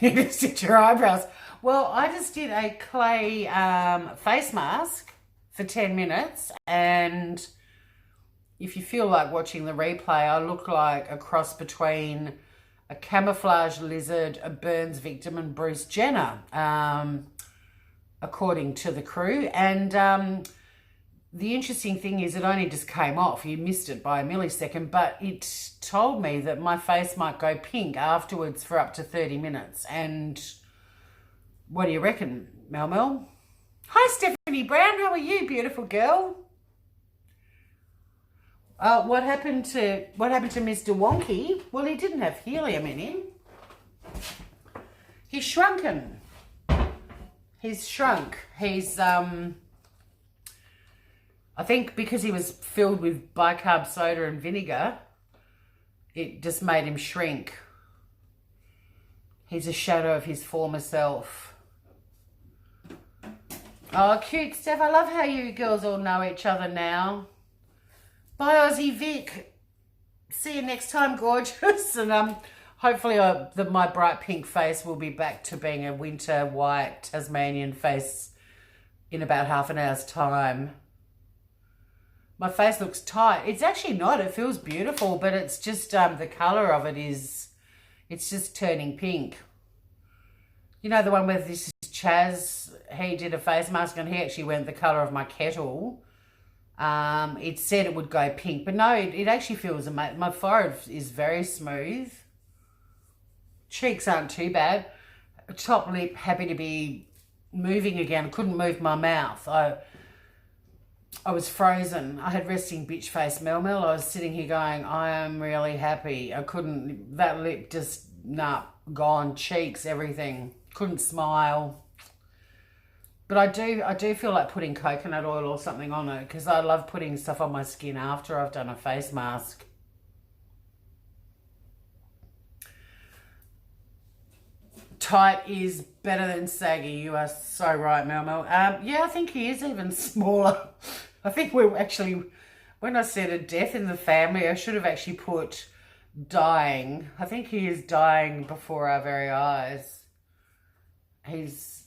You just did your eyebrows. Well, I just did a clay face mask for 10 minutes, and if you feel like watching the replay, I look like a cross between a camouflage lizard, a burns victim, and Bruce Jenner, according to the crew. And the interesting thing is it only just came off. You missed it by a millisecond, but it told me that my face might go pink afterwards for up to 30 minutes. And what do you reckon, Mel? Hi, Stephanie Brown. How are you, beautiful girl? What happened to Mr. Wonky? Well, he didn't have helium in him. He's shrunken. He's shrunk. He's I think because he was filled with bicarb soda and vinegar, it just made him shrink. He's a shadow of his former self. Oh, cute, Steph. I love how you girls all know each other now. Bye, Aussie Vic. See you next time, gorgeous. And hopefully my bright pink face will be back to being a winter white Tasmanian face in about half an hour's time. My face looks tight. It's actually not. It feels beautiful, but it's just the colour of it is, it's just turning pink. You know the one where this is Chaz, he did a face mask and he actually went the colour of my kettle. It said it would go pink, but no, it actually feels amazing. My forehead is very smooth. Cheeks aren't too bad. Top lip, happy to be moving again. I couldn't move my mouth. I was frozen. I had resting bitch face Mel. I was sitting here going, I am really happy. I couldn't, that lip just, nah, gone. Cheeks, everything. Couldn't smile. But I do feel like putting coconut oil or something on it because I love putting stuff on my skin after I've done a face mask. Tight is better than saggy. You are so right, Mel. Yeah, I think he is even smaller. I think we're actually, when I said a death in the family, I should have actually put dying. I think he is dying before our very eyes. He's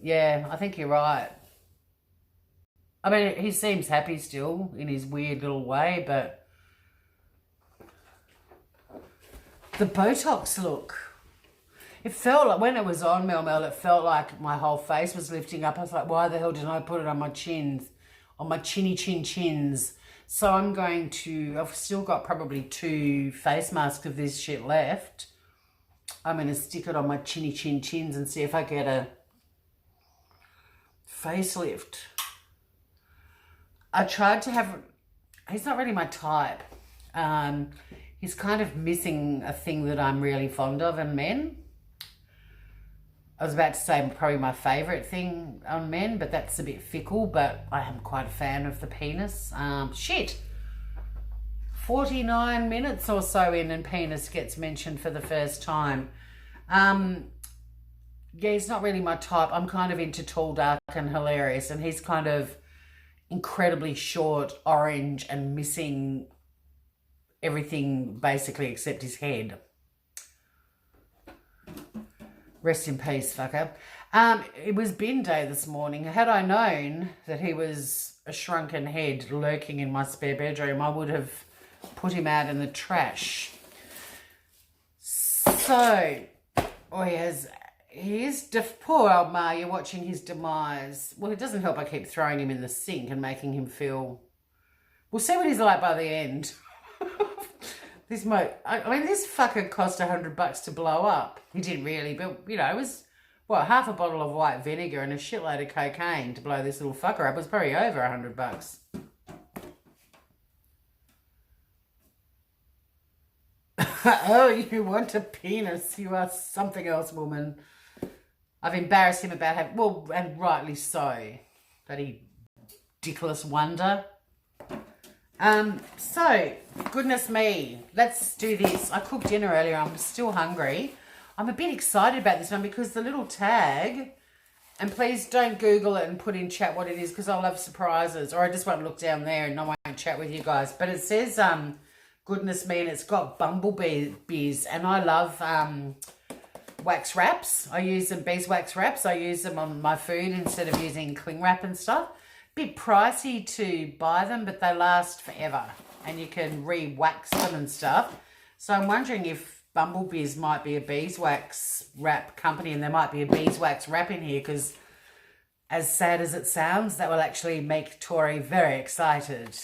yeah, I think you're right. I mean, he seems happy still in his weird little way, but the Botox look. It felt like, when it was on, Mel, it felt like my whole face was lifting up. I was like, why the hell didn't I put it on my chins, on my chins? So I'm going to, I've still got probably 2 face masks of this shit left. I'm going to stick it on my chins and see if I get a facelift. I tried to have, he's not really my type. He's kind of missing a thing that I'm really fond of in men. I was about to say probably my favourite thing on men, but that's a bit fickle, but I am quite a fan of the penis. 49 minutes or so in and penis gets mentioned for the first time. Yeah, he's not really my type. I'm kind of into tall, dark and hilarious, and he's kind of incredibly short, orange and missing everything basically except his head. Rest in peace, fucker. It was bin day this morning. Had I known that he was a shrunken head lurking in my spare bedroom, I would have put him out in the trash. So, poor old Ma, you're watching his demise. Well, it doesn't help I keep throwing him in the sink and making him feel... We'll see what he's like by the end. This fucker cost $100 to blow up. He didn't really, but, you know, it was, half a bottle of white vinegar and a shitload of cocaine to blow this little fucker up. It was probably over $100. Oh, you want a penis? You are something else, woman. I've embarrassed him about having... Well, and rightly so. Bloody dickless wonder. So, goodness me. Let's do this. I cooked dinner earlier. I'm still hungry. I'm a bit excited about this one because the little tag... And please don't Google it and put in chat what it is because I love surprises. Or I just won't look down there and I won't chat with you guys. But it says... goodness me, and it's got bumblebees, and I love wax wraps. I use them, beeswax wraps. I use them on my food instead of using cling wrap and stuff. Bit pricey to buy them, but they last forever, and you can re-wax them and stuff. So I'm wondering if Bumblebees might be a beeswax wrap company, and there might be a beeswax wrap in here, because as sad as it sounds, that will actually make Tori very excited.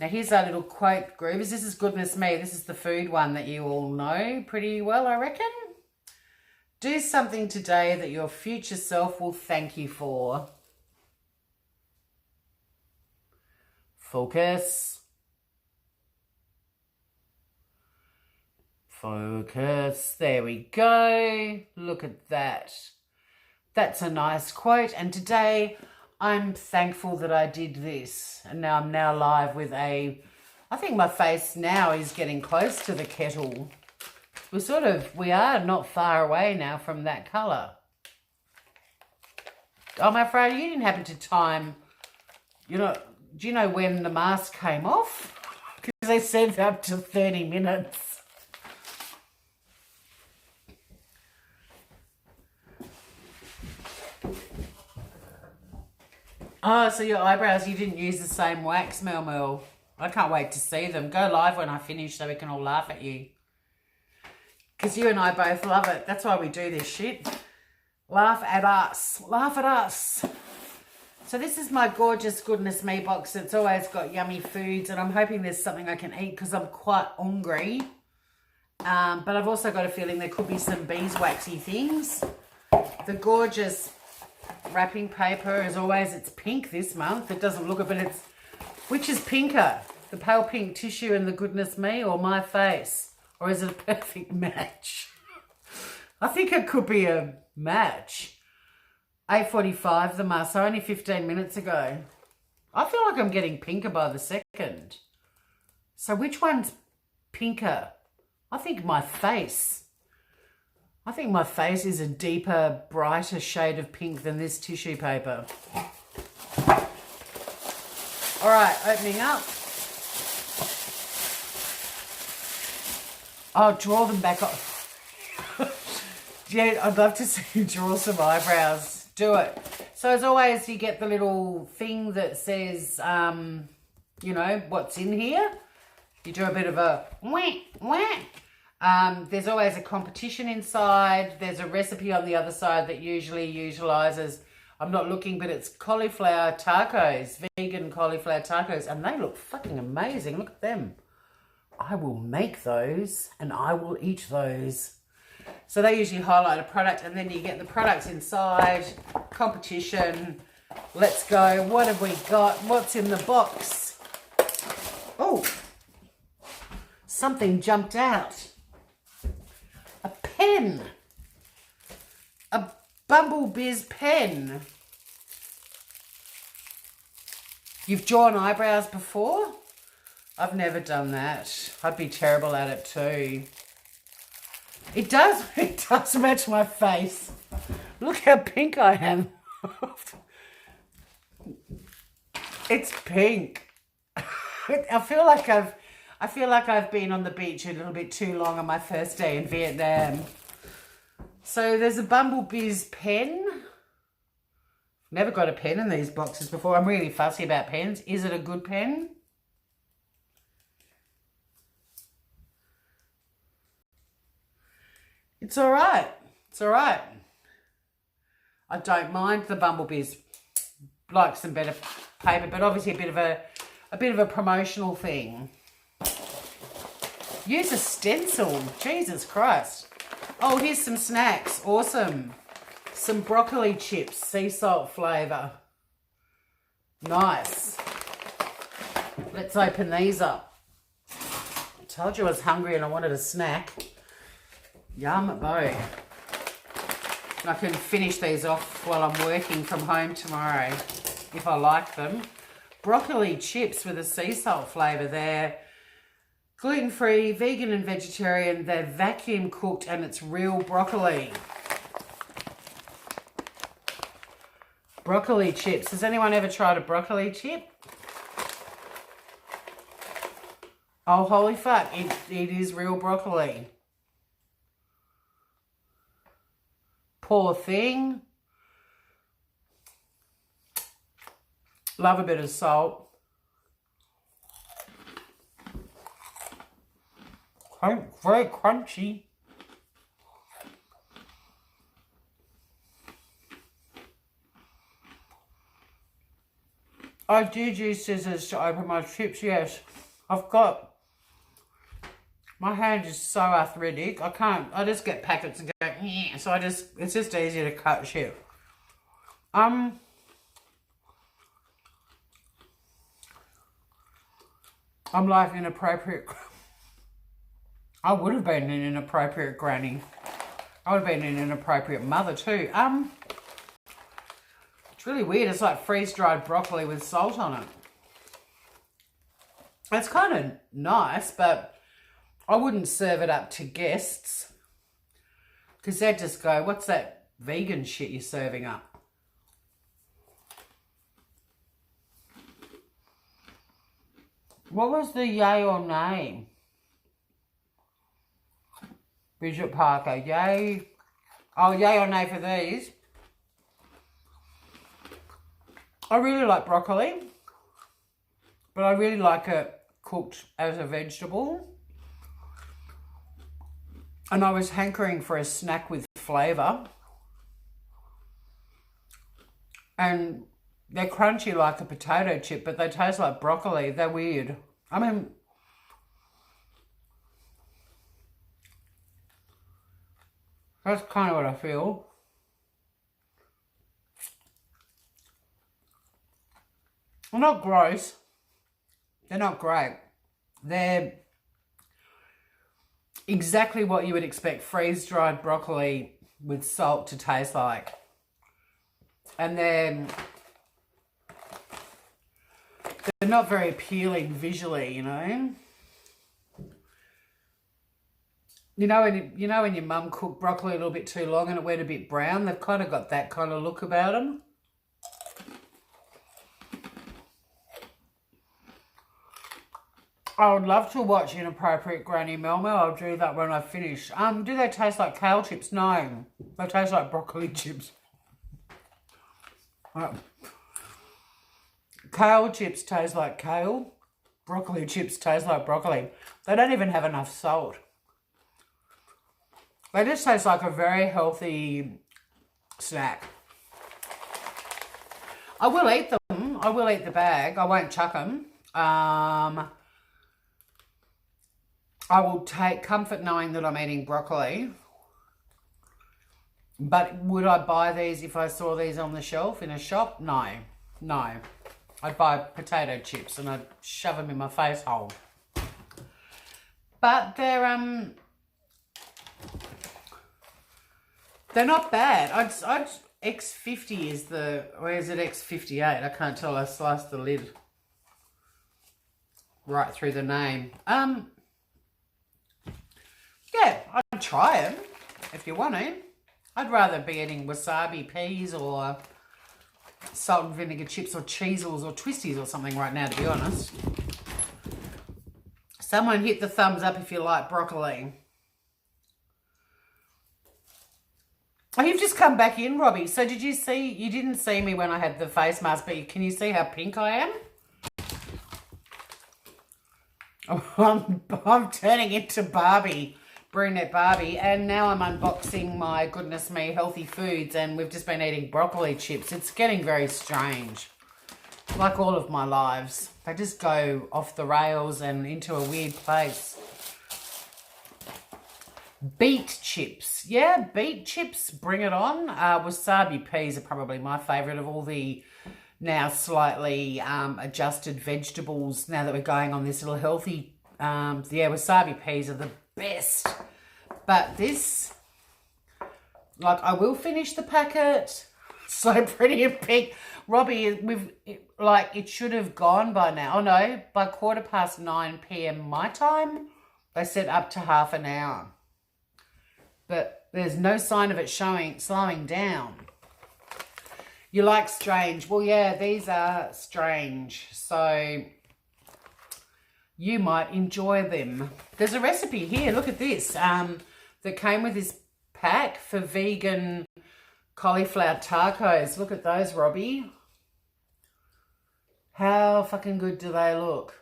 Now, here's our little quote, Groovers. This is goodness me. This is the food one that you all know pretty well, I reckon. Do something today that your future self will thank you for. Focus. Focus. There we go. Look at that. That's a nice quote. And today... I'm thankful that I did this, and now I'm live with I think my face now is getting close to the kettle. We are not far away now from that colour. Oh, my friend, you didn't happen to time, do you know when the mask came off? Because they said up to 30 minutes. Oh, so your eyebrows, you didn't use the same wax, Mel. I can't wait to see them. Go live when I finish so we can all laugh at you. Because you and I both love it. That's why we do this shit. Laugh at us. Laugh at us. So this is my gorgeous goodness me box. It's always got yummy foods, and I'm hoping there's something I can eat because I'm quite hungry. But I've also got a feeling there could be some beeswaxy things. The gorgeous... wrapping paper, as always, it's pink this month. It doesn't look it, but it's... Which is pinker? The pale pink tissue and the goodness me, or my face? Or is it a perfect match? I think it could be a match. 8:45 the mask, so only 15 minutes ago. I feel like I'm getting pinker by the second. So which one's pinker? I think my face. I think my face is a deeper, brighter shade of pink than this tissue paper. All right, opening up. I'll draw them back up. Yeah, I'd love to see you draw some eyebrows. Do it. So as always, you get the little thing that says, what's in here. You do a bit of a whack, whack. There's always a competition inside. There's a recipe on the other side that usually utilizes, I'm not looking, but it's cauliflower tacos, vegan cauliflower tacos, and they look fucking amazing. Look at them. I will make those and I will eat those. So they usually highlight a product, and then you get the products inside, competition. Let's go. What have we got? What's in the box? Oh, something jumped out. A pen. A Bumblebees pen. You've drawn eyebrows before? I've never done that. I'd be terrible at it too. It does match my face. Look how pink I am. It's pink. I feel like I feel like I've been on the beach a little bit too long on my first day in Vietnam. So there's a Bumblebees pen. Never got a pen in these boxes before. I'm really fussy about pens. Is it a good pen? It's all right. It's all right. I don't mind the Bumblebees. Like some better paper, but obviously a bit of a promotional thing. Use a stencil. Jesus Christ. Oh, here's some snacks. Awesome. Some broccoli chips, sea salt flavour. Nice. Let's open these up. I told you I was hungry and I wanted a snack. Yum, boy. I can finish these off while I'm working from home tomorrow, if I like them. Broccoli chips with a sea salt flavour. They're gluten-free, vegan and vegetarian. They're vacuum cooked and it's real broccoli. Broccoli chips. Has anyone ever tried a broccoli chip? Oh, holy fuck. It is real broccoli. Poor thing. Love a bit of salt. Very crunchy. I did use scissors to open my chips, yes. My hand is so arthritic. I just get packets and go, yeah. So it's just easier to cut shit. I'm like an inappropriate, I would have been an inappropriate granny. I would have been an inappropriate mother too. It's really weird. It's like freeze-dried broccoli with salt on it. It's kind of nice, but I wouldn't serve it up to guests because they'd just go, what's that vegan shit you're serving up? What was the yay or nay? Bridget Parker, yay. Oh, yay or nay for these. I really like broccoli, but I really like it cooked as a vegetable. And I was hankering for a snack with flavour. And they're crunchy like a potato chip, but they taste like broccoli. They're weird. I mean, that's kind of what I feel. They're not gross. They're not great. They're exactly what you would expect freeze-dried broccoli with salt to taste like. And then they're not very appealing visually, you know. You know when your mum cooked broccoli a little bit too long and it went a bit brown? They've kind of got that kind of look about them. I would love to watch Inappropriate Granny Melmo. I'll do that when I finish. Do they taste like kale chips? No. They taste like broccoli chips. Kale chips taste like kale. Broccoli chips taste like broccoli. They don't even have enough salt. They just taste like a very healthy snack. I will eat them. I will eat the bag. I won't chuck them. I will take comfort knowing that I'm eating broccoli. But would I buy these if I saw these on the shelf in a shop? No. No. I'd buy potato chips and I'd shove them in my face hole. But they're not bad. I'd X50 is the, or is it X58? I can't tell. I sliced the lid right through the name. Yeah, I'd try them if you want to. I'd rather be eating wasabi peas or salt and vinegar chips or cheezels or twisties or something right now, to be honest. Someone hit the thumbs up if you like broccoli. Oh, you've just come back in, Robbie. So did you see, you didn't see me when I had the face mask, but can you see how pink I am? I'm turning into Barbie, brunette Barbie, and now I'm unboxing my goodness me healthy foods, and we've just been eating broccoli chips. It's getting very strange. Like all of my lives. They just go off the rails and into a weird place. Beet chips. Yeah, beet chips, bring it on. Wasabi peas are probably my favourite of all the now slightly adjusted vegetables now that we're going on this little healthy. Yeah, wasabi peas are the best. But this, like, I will finish the packet. So pretty and pink. Robbie, it should have gone by now. Oh no, by 9:15 p.m. my time, they said up to half an hour. But there's no sign of it slowing down. You like strange? Well, yeah, these are strange. So you might enjoy them. There's a recipe here. Look at this. That came with this pack for vegan cauliflower tacos. Look at those, Robbie. How fucking good do they look?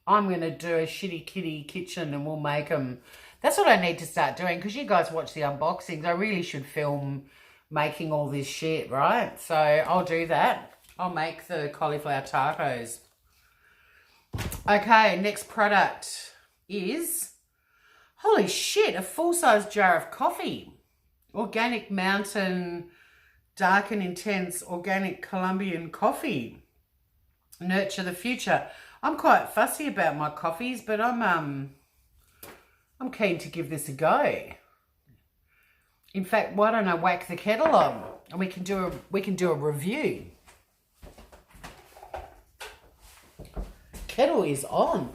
I'm going to do a shitty kitty kitchen and we'll make them. That's what I need to start doing, because you guys watch the unboxings. I really should film making all this shit, right? So I'll do that. I'll make the cauliflower tacos. Okay, next product is, holy shit, a full-size jar of coffee. Organic Mountain Dark and Intense Organic Colombian Coffee. Nurture the future. I'm quite fussy about my coffees, but I'm keen to give this a go. In fact, why don't I whack the kettle on and we can do a review. Kettle is on.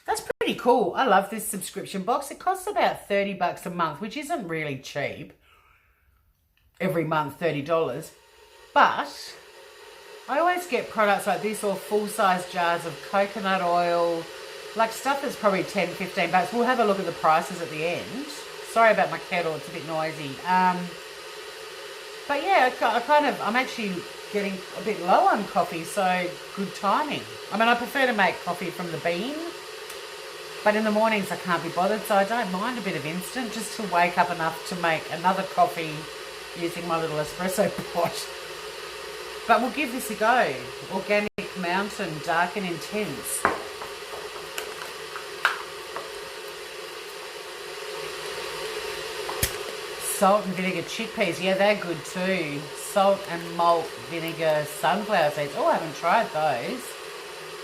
That's pretty cool. I love this subscription box. It costs about $30 a month, which isn't really cheap. Every month, $30. But I always get products like this, or full-size jars of coconut oil, like stuff that's probably $10-15. We'll have a look at the prices at the end. Sorry about my kettle, it's a bit noisy. But yeah, I'm actually getting a bit low on coffee, so good timing. I mean, I prefer to make coffee from the bean, but in the mornings I can't be bothered, so I don't mind a bit of instant just to wake up enough to make another coffee using my little espresso pot. But we'll give this a go. Organic Mountain Dark and Intense. Salt and vinegar chickpeas. Yeah, they're good too. Salt and malt vinegar sunflower seeds. Oh, I haven't tried those.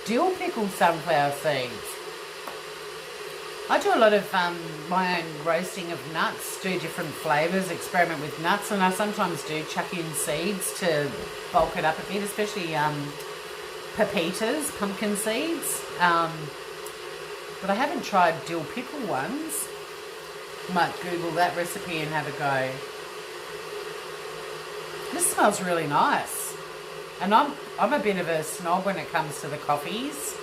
Dill pickled sunflower seeds. I do a lot of my own roasting of nuts, do different flavours, experiment with nuts, and I sometimes do chuck in seeds to bulk it up a bit, especially pepitas, pumpkin seeds. But I haven't tried dill pickle ones. Might Google that recipe and have a go. This smells really nice. And I'm a bit of a snob when it comes to the coffees.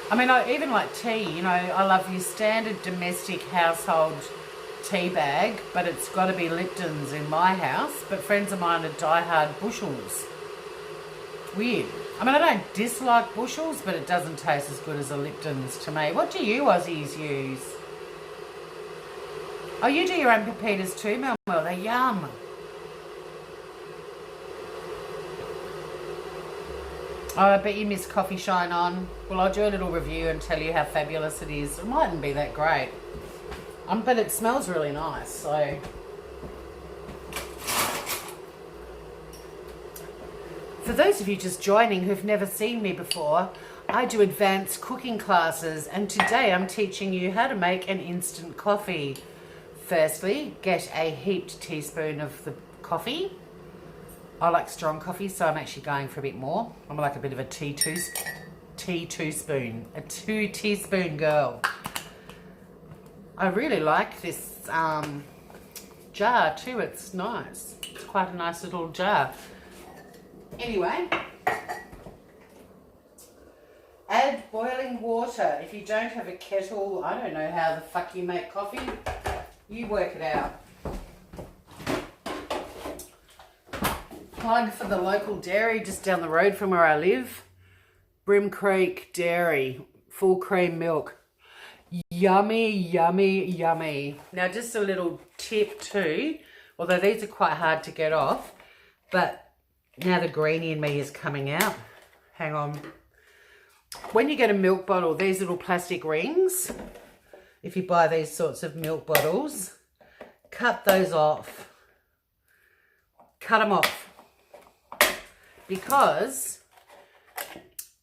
I mean, I even like tea, you know, I love your standard domestic household tea bag, but it's got to be Lipton's in my house. But friends of mine are diehard Bushels. Weird. I mean, I don't dislike Bushels, but it doesn't taste as good as a Lipton's to me. What do you Aussies use? Oh, you do your own pepitas too, Mel? They're yum. Oh, I bet you miss Coffee Shine On. Well, I'll do a little review and tell you how fabulous it is. It mightn't be that great. But it smells really nice, so. For those of you just joining who've never seen me before, I do advanced cooking classes, and today I'm teaching you how to make an instant coffee. Firstly, get a heaped teaspoon of the coffee. I like strong coffee, so I'm actually going for a bit more. I'm like a bit of a tea teaspoon, a 2 teaspoon girl. I really like this jar too. It's nice. It's quite a nice little jar. Anyway, Add boiling water. If you don't have a kettle, I don't know how the fuck you make coffee. You work it out. Plug for the local dairy just down the road from where I live. Brim Creek Dairy. Full cream milk. Yummy, yummy, yummy. Now just a little tip too. Although these are quite hard to get off. But now the greenie in me is coming out. Hang on. When you get a milk bottle, these little plastic rings, if you buy these sorts of milk bottles, cut those off. Cut them off. Because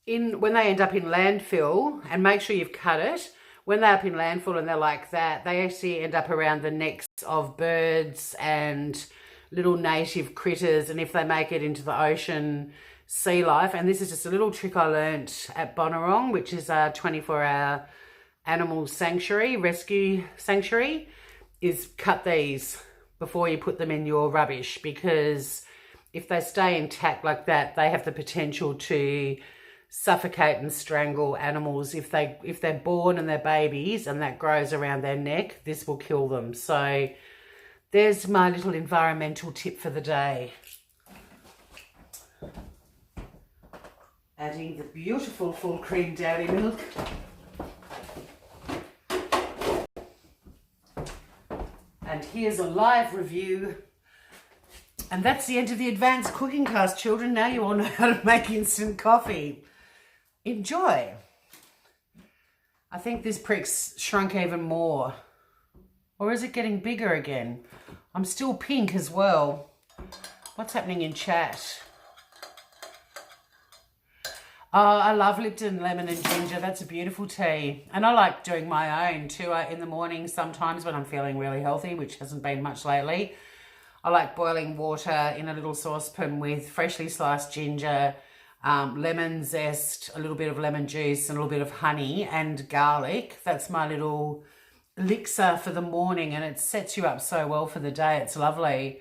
when they end up in landfill, and make sure you've cut it, when they're up in landfill and they're like that, they actually end up around the necks of birds and little native critters, and if they make it into the ocean, sea life. And this is just a little trick I learnt at Bonorong, which is a 24-hour animal sanctuary, rescue sanctuary, is cut these before you put them in your rubbish, because if they stay intact like that, they have the potential to suffocate and strangle animals. If they're born and they're babies and that grows around their neck, this will kill them. So there's my little environmental tip for the day. Adding the beautiful full cream dairy milk. And here's a live review. And that's the end of the advanced cooking class, children. Now you all know how to make instant coffee. Enjoy. I think this prick's shrunk even more. Or is it getting bigger again? I'm still pink as well. What's happening in chat? Oh, I love Lipton lemon and ginger. That's a beautiful tea. And I like doing my own too in the morning sometimes when I'm feeling really healthy, which hasn't been much lately. I like boiling water in a little saucepan with freshly sliced ginger, lemon zest, a little bit of lemon juice and a little bit of honey and garlic. That's my little elixir for the morning, and it sets you up so well for the day. It's lovely.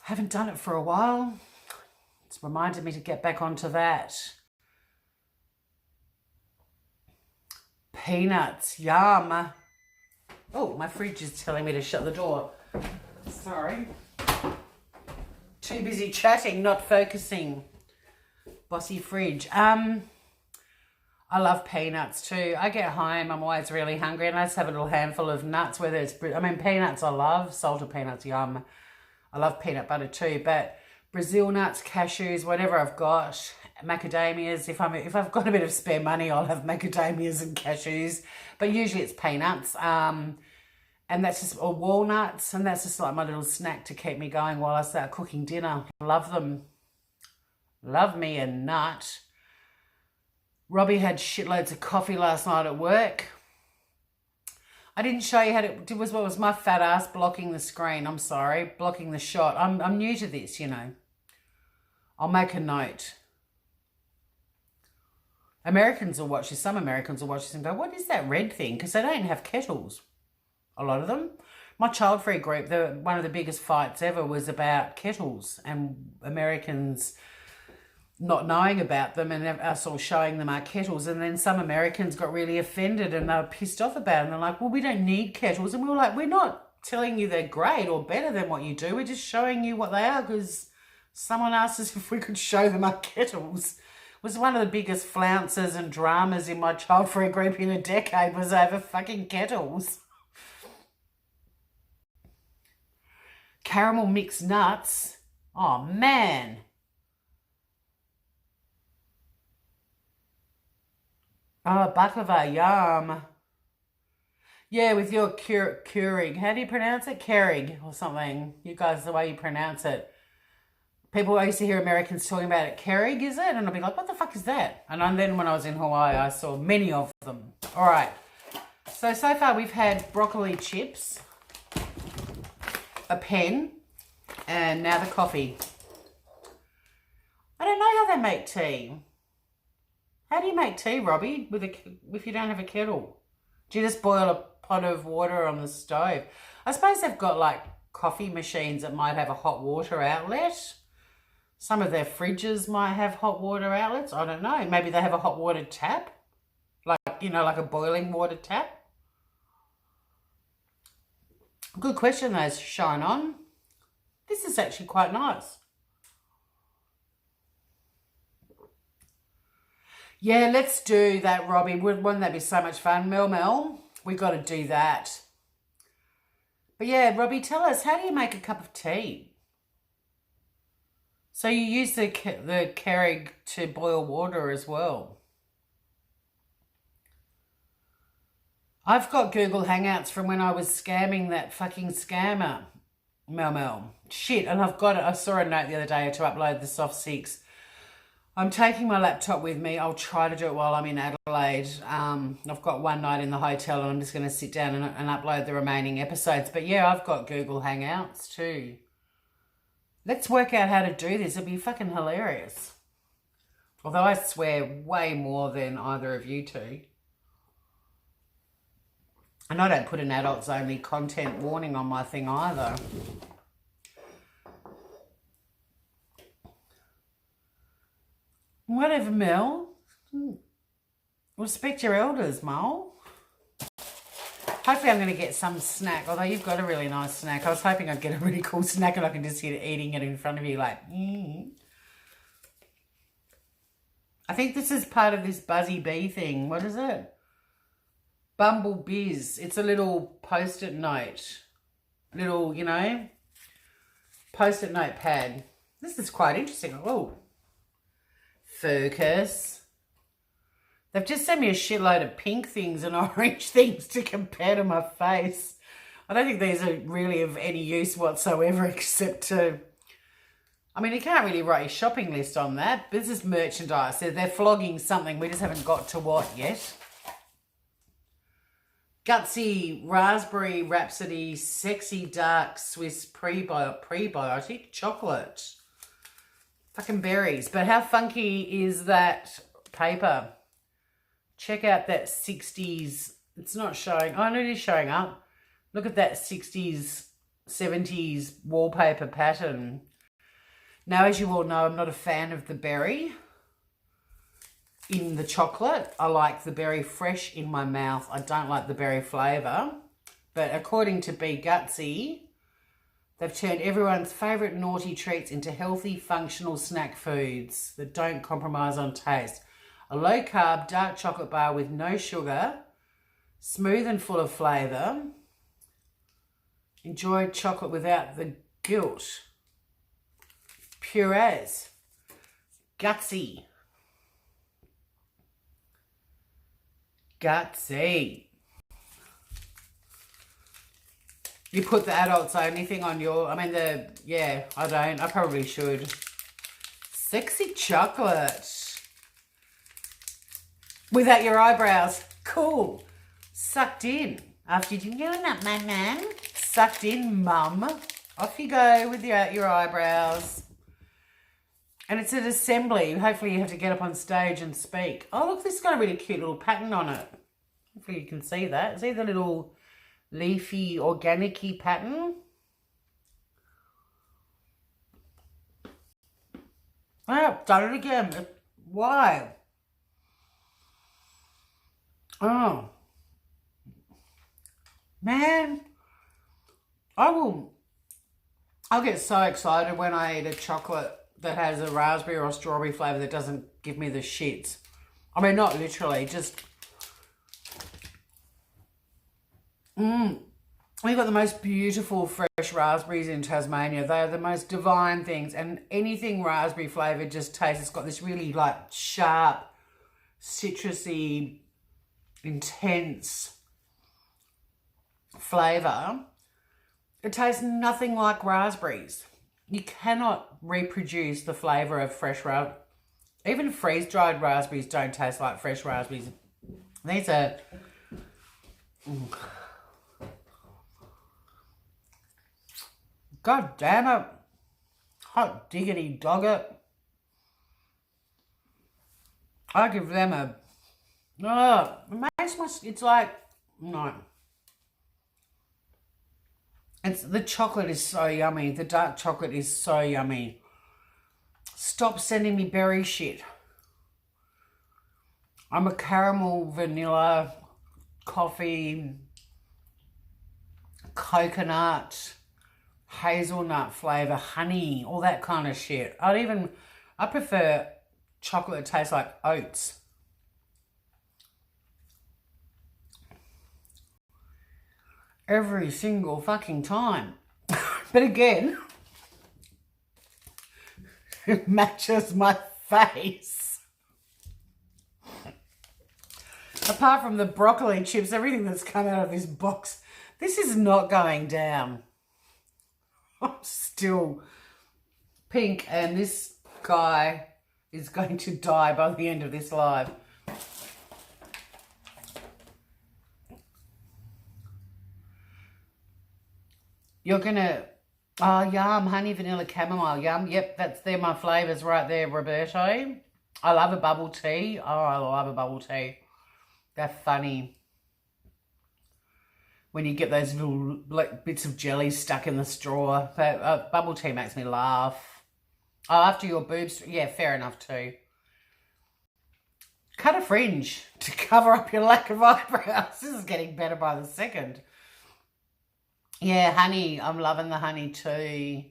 Haven't done it for a while. It's reminded me to get back onto that. Peanuts, yum. Oh, my fridge is telling me to shut the door. Sorry. Too busy chatting, not focusing. Bossy fridge. I love peanuts too. I get home, I'm always really hungry, and I just have a little handful of nuts, whether it's, peanuts I love, salted peanuts, yum. I love peanut butter too, but Brazil nuts, cashews, whatever I've got, macadamias. If I've got a bit of spare money, I'll have macadamias and cashews, but usually it's peanuts. And that's just, or walnuts, and that's just like my little snack to keep me going while I start cooking dinner. Love them. Love me a nut. Robbie had shitloads of coffee last night at work. I didn't show you how to, it was my fat ass blocking the screen. I'm sorry, blocking the shot. I'm new to this, you know. I'll make a note. Americans will watch this. Some Americans will watch this and go, what is that red thing? Because they don't have kettles. A lot of them. My child-free group, one of the biggest fights ever was about kettles and Americans not knowing about them and us all showing them our kettles. And then some Americans got really offended and they were pissed off about it. And they're like, well, we don't need kettles. And we were like, we're not telling you they're great or better than what you do. We're just showing you what they are because someone asked us if we could show them our kettles. It was one of the biggest flounces and dramas in my child-free group in a decade was over fucking kettles. Caramel mixed nuts. Oh, man. Oh, baklava, yum. Yeah, with your Keurig. How do you pronounce it? Keurig or something. You guys, the way you pronounce it. People, I used to hear Americans talking about it. Keurig, is it? And I'd be like, what the fuck is that? And then when I was in Hawaii, I saw many of them. All right. So far we've had broccoli chips, a pen, and now the coffee. I don't know how they make tea. How do you make tea, Robbie, if you don't have a kettle? Do you just boil a pot of water on the stove? I suppose they've got like coffee machines that might have a hot water outlet. Some of their fridges might have hot water outlets. I don't know. Maybe they have a hot water tap. Like, like a boiling water tap. Good question, though, Shine On. This is actually quite nice. Yeah, let's do that, Robbie. Wouldn't that be so much fun? Mel, we got to do that. But yeah, Robbie, tell us, how do you make a cup of tea? So you use the Keurig to boil water as well. I've got Google Hangouts from when I was scamming that fucking scammer, Mel. Shit, and I've got it. I saw a note the other day to upload the Soft 6. I'm taking my laptop with me. I'll try to do it while I'm in Adelaide. I've got one night in the hotel and I'm just going to sit down and upload the remaining episodes. But yeah, I've got Google Hangouts too. Let's work out how to do this. It'll be fucking hilarious. Although I swear way more than either of you two. And I don't put an adults only content warning on my thing either. Whatever, Mel. Respect your elders, Mel. Hopefully I'm going to get some snack, although you've got a really nice snack. I was hoping I'd get a really cool snack and I can just get eating it in front of you like, I think this is part of this Buzzy Bee thing. What is it? Bumble Biz. It's a little post-it note. Little, post-it note pad. This is quite interesting. Oh. Focus. They've just sent me a shitload of pink things and orange things to compare to my face. I don't think these are really of any use whatsoever except to... I mean, you can't really write a shopping list on that. This is merchandise. They're flogging something. We just haven't got to what yet. Gutsy Raspberry Rhapsody Sexy Dark Swiss Prebiotic Chocolate. Fucking berries. But how funky is that paper? Check out that 60s. It's not showing. Oh, no, it is showing up. Look at that 60s, 70s wallpaper pattern. Now, as you all know, I'm not a fan of the berry in the chocolate. I like the berry fresh in my mouth. I don't like the berry flavour. But according to Be Gutsy, they've turned everyone's favourite naughty treats into healthy, functional snack foods that don't compromise on taste. A low-carb dark chocolate bar with no sugar, smooth and full of flavour. Enjoy chocolate without the guilt. Pure as. Gutsy. Gutsy. You put the adults only thing on your... I don't. I probably should. Sexy chocolate. Without your eyebrows. Cool. Sucked in. After you're doing that, my man. Sucked in, mum. Off you go without your eyebrows. And it's an assembly. Hopefully you have to get up on stage and speak. Oh, look, this has got a really cute little pattern on it. Hopefully you can see that. See the little leafy, organic-y pattern? Oh, done it again. Why? Oh. Man. I'll get so excited when I eat a chocolate that has a raspberry or a strawberry flavour that doesn't give me the shits. I mean, not literally, just... We've got the most beautiful fresh raspberries in Tasmania. They are the most divine things. And anything raspberry flavoured just tastes... It's got this really, like, sharp, citrusy, intense flavour. It tastes nothing like raspberries. You cannot reproduce the flavour of fresh raspberries. Even freeze-dried raspberries don't taste like fresh raspberries. These are... God damn it. Hot diggity dog it. I give them a... Oh, it makes my... It's like... No. The chocolate is so yummy. The dark chocolate is so yummy. Stop sending me berry shit. I'm a caramel, vanilla, coffee, coconut, hazelnut flavour, honey, all that kind of shit. I prefer chocolate that tastes like oats. Every single fucking time. But again, it matches my face. Apart from the broccoli chips, everything that's come out of this box, this is not going down. I'm still pink, and this guy is going to die by the end of this live. You're gonna, oh yum, honey, vanilla, chamomile, yum. Yep, they're my flavours right there, Roberto. I love a bubble tea. Oh, I love a bubble tea. They're funny. When you get those little like bits of jelly stuck in the straw. But bubble tea makes me laugh. Oh, after your boobs, yeah, fair enough too. Cut a fringe to cover up your lack of eyebrows. This is getting better by the second. Yeah, honey. I'm loving the honey too.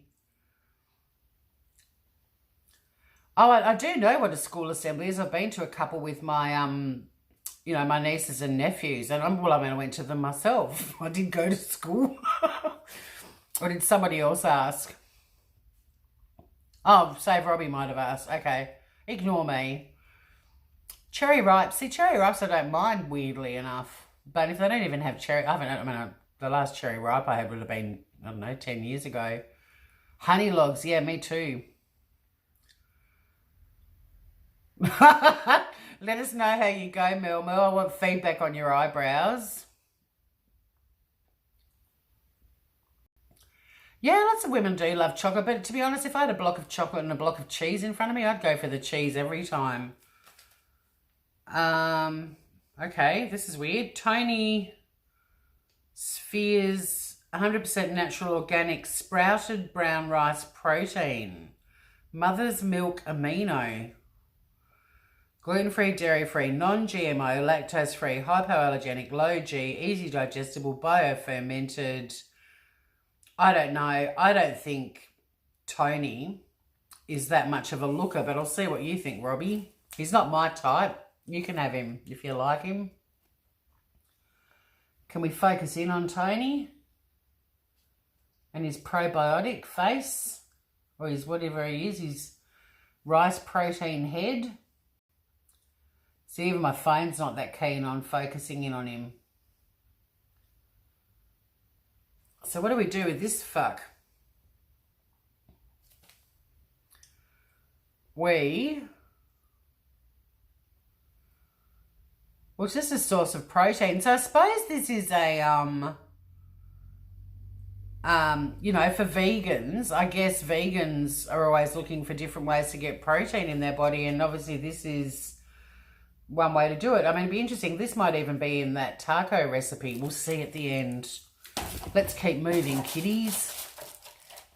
Oh, I do know what a school assembly is. I've been to a couple with my, you know, my nieces and nephews. And I went to them myself. I didn't go to school. Or did somebody else ask? Oh, Save Robbie might have asked. Okay. Ignore me. Cherry ripe. See, cherry ripes I don't mind, weirdly enough. But if they don't even have cherry... the last cherry ripe I had would have been, I don't know, 10 years ago. Honey logs. Yeah, me too. Let us know how you go, Mel. I want feedback on your eyebrows. Yeah, lots of women do love chocolate, but to be honest, if I had a block of chocolate and a block of cheese in front of me, I'd go for the cheese every time. Okay, this is weird. Tony Spheres 100% natural organic sprouted brown rice protein. Mother's milk amino. Gluten-free, dairy-free, non-GMO, lactose-free, hypoallergenic, low-G, easy digestible, bio-fermented. I don't know. I don't think Tony is that much of a looker, but I'll see what you think, Robbie. He's not my type. You can have him if you like him. Can we focus in on Tony and his probiotic face, or his whatever he is, his rice protein head? See, even my phone's not that keen on focusing in on him. So what do we do with this fuck? Well, it's just a source of protein. So I suppose this is a, you know, for vegans, I guess vegans are always looking for different ways to get protein in their body. And obviously this is one way to do it. I mean, it'd be interesting. This might even be in that taco recipe. We'll see at the end. Let's keep moving, kiddies.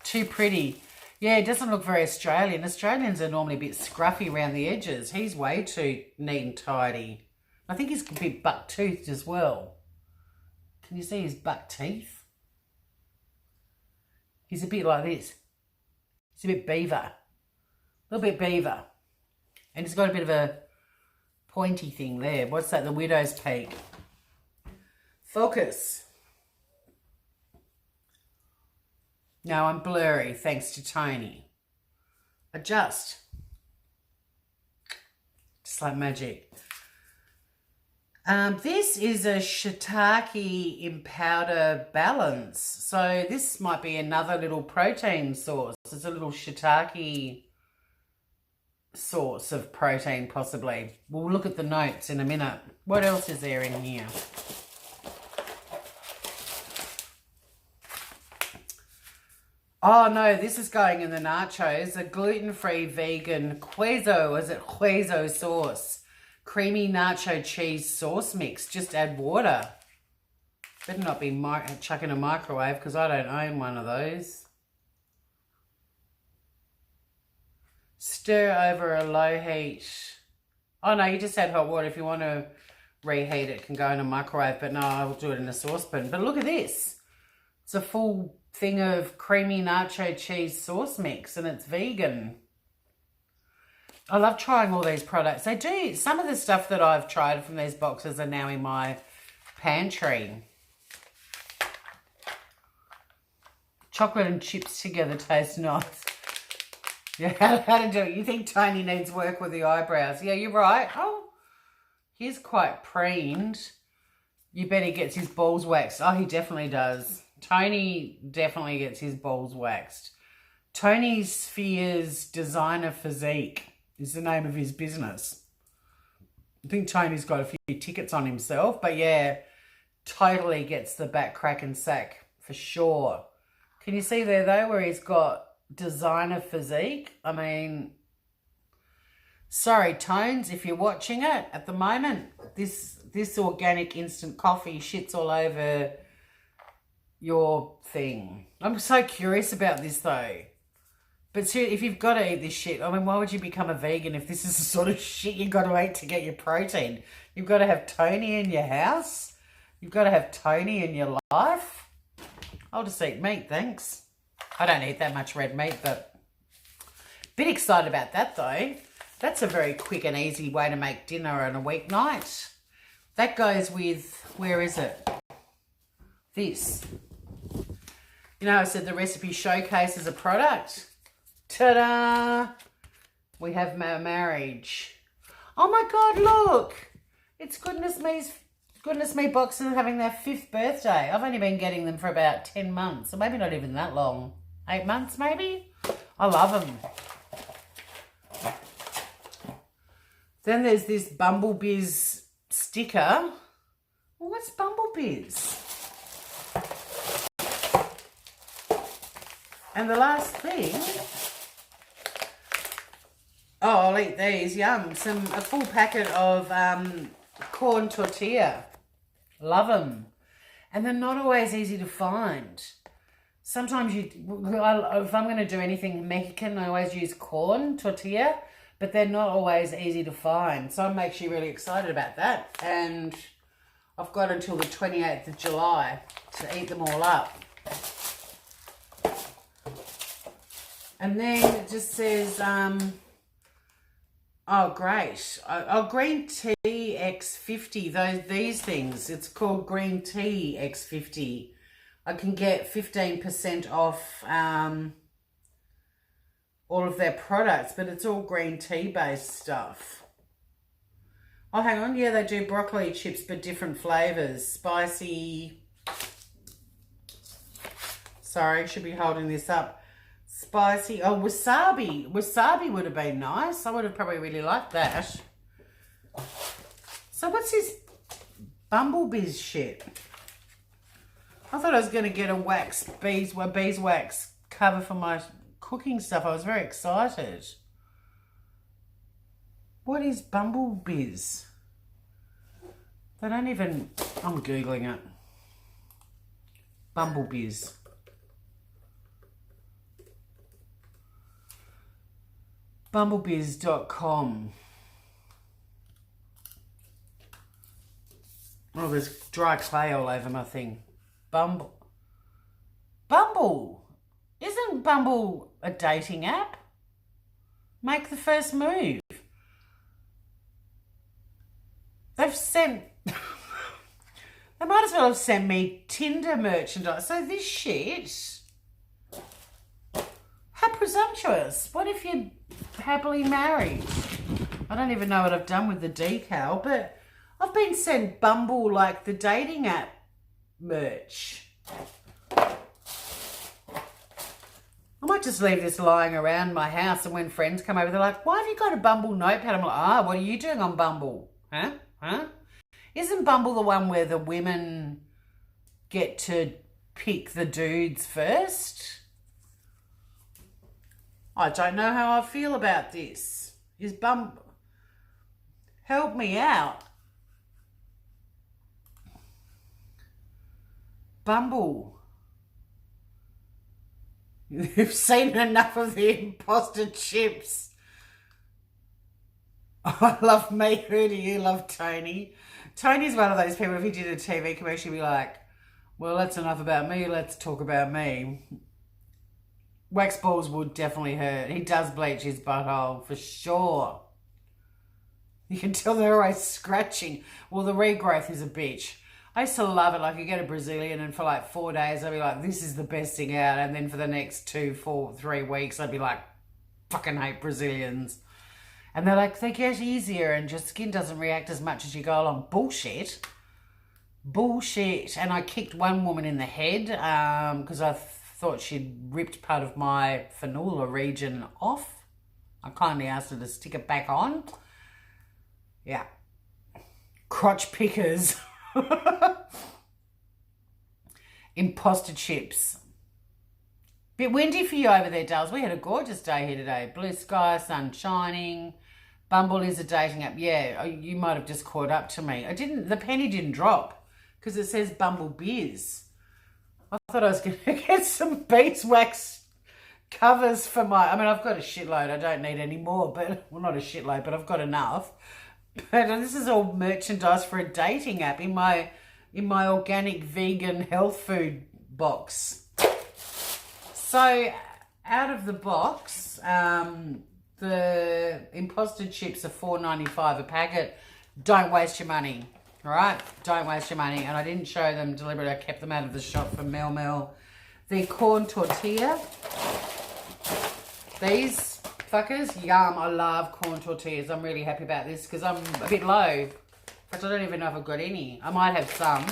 Too pretty. Yeah, it doesn't look very Australian. Australians are normally a bit scruffy around the edges. He's way too neat and tidy. I think he's a bit buck-toothed as well. Can you see his buck teeth? He's a bit like this. He's a bit beaver. A little bit beaver. And he's got a bit of a pointy thing there. What's that? The widow's peak. Focus. Now I'm blurry thanks to Tony. Adjust. Just like magic. This is a shiitake in powder balance. So this might be another little protein source. It's a little shiitake source of protein, possibly. We'll look at the notes in a minute. What else is there in here? Oh no, this is going in the nachos. A gluten-free vegan queso. Is it queso sauce? Creamy nacho cheese sauce mix. Just add water. Better not be chuck in a microwave because I don't own one of those. Stir over a low heat. Oh no, you just add hot water. If you want to reheat it, can go in a microwave, but no, I'll do it in a saucepan. But look at this. It's a full thing of creamy nacho cheese sauce mix, and it's vegan. I love trying all these products. They do, some of the stuff that I've tried from these boxes are now in my pantry. Chocolate and chips together taste nice. Yeah, how to do it. You think Tony needs work with the eyebrows. Yeah, you're right. Oh, he's quite preened. You bet he gets his balls waxed. Oh, he definitely does. Tony definitely gets his balls waxed. Tony Sphere's Designer Physique is the name of his business. I think Tony's got a few tickets on himself, but yeah, totally gets the back crack and sack for sure. Can you see there though where he's got Designer Physique? I mean, sorry Tones, if you're watching it at the moment, this organic instant coffee shits all over your thing. I'm so curious about this though. But seriously, if you've got to eat this shit, I mean, why would you become a vegan if this is the sort of shit you've got to eat to get your protein? You've got to have Tony in your house. You've got to have Tony in your life. I'll just eat meat, thanks. I don't eat that much red meat, but a bit excited about that though. That's a very quick and easy way to make dinner on a weeknight. That goes with, where is it? This. You know, I said the recipe showcases a product. Ta-da! We have my marriage. Oh my God, look! It's Goodness Me boxes having their 5th birthday. I've only been getting them for about 10 months, or maybe not even that long. 8 months maybe? I love them. Then there's this Bumblebiz sticker. Well, what's Bumblebiz? And the last thing... Oh, I'll eat these. Yum. A full packet of corn tortilla. Love them. And they're not always easy to find. Sometimes if I'm going to do anything Mexican, I always use corn tortilla, but they're not always easy to find. So I'm actually really excited about that. And I've got until the 28th of July to eat them all up. And then it just says... oh, great. Oh, Green Tea X50, these things. It's called Green Tea X50. I can get 15% off all of their products, but it's all green tea based stuff. Oh, hang on. Yeah, they do broccoli chips, but different flavors. Spicy. Sorry, should be holding this up. Spicy. Oh, wasabi. Wasabi would have been nice. I would have probably really liked that. So what's this Bumblebiz shit? I thought I was going to get a beeswax cover for my cooking stuff. I was very excited. What is Bumblebiz? They don't even... I'm Googling it. Bumblebiz. Bumblebiz.com. Oh, there's dry clay all over my thing. Bumble. Isn't Bumble a dating app? Make the first move. They've sent... They might as well have sent me Tinder merchandise. So this shit... How presumptuous. What if you're happily married? I don't even know what I've done with the decal, but I've been sent Bumble, like the dating app merch. I might just leave this lying around my house, and when friends come over, they're like, why have you got a Bumble notepad? I'm like, what are you doing on Bumble? Huh? Isn't Bumble the one where the women get to pick the dudes first? I don't know how I feel about this. Is Bumble... Help me out. Bumble. You've seen enough of the imposter chips. I love me. Who do you love, Tony? Tony's one of those people, if he did a TV commercial, he'd be like, well, that's enough about me. Let's talk about me. Wax balls would definitely hurt. He does bleach his butthole, for sure. You can tell they're always scratching. Well, the regrowth is a bitch. I used to love it. Like, you get a Brazilian and for like 4 days, I'd be like, this is the best thing out. And then for the next 2, 4, 3 weeks, I'd be like, fucking hate Brazilians. And they're like, they get easier and your skin doesn't react as much as you go along. Bullshit. Bullshit. And I kicked one woman in the head because I thought she'd ripped part of my frenula region off. I kindly asked her to stick it back on. Yeah. Crotch pickers. Imposter chips. Bit windy for you over there, Dales. We had a gorgeous day here today. Blue sky, sun shining. Bumble is a dating app. Yeah, you might have just caught up to me. The penny didn't drop because it says Bumble Biz. I thought I was going to get some beeswax covers for I've got a shitload. I don't need any more, but, well, not a shitload, but I've got enough. But this is all merchandise for a dating app in my organic vegan health food box. So out of the box, the imposter chips are $4.95 a packet. Don't waste your money, all right? Don't waste your money. And I didn't show them deliberately. I kept them out of the shop from Mel Mel. The corn tortilla. These fuckers, yum. I love corn tortillas. I'm really happy about this because I'm a bit low. In fact, I don't even know if I've got any. I might have some.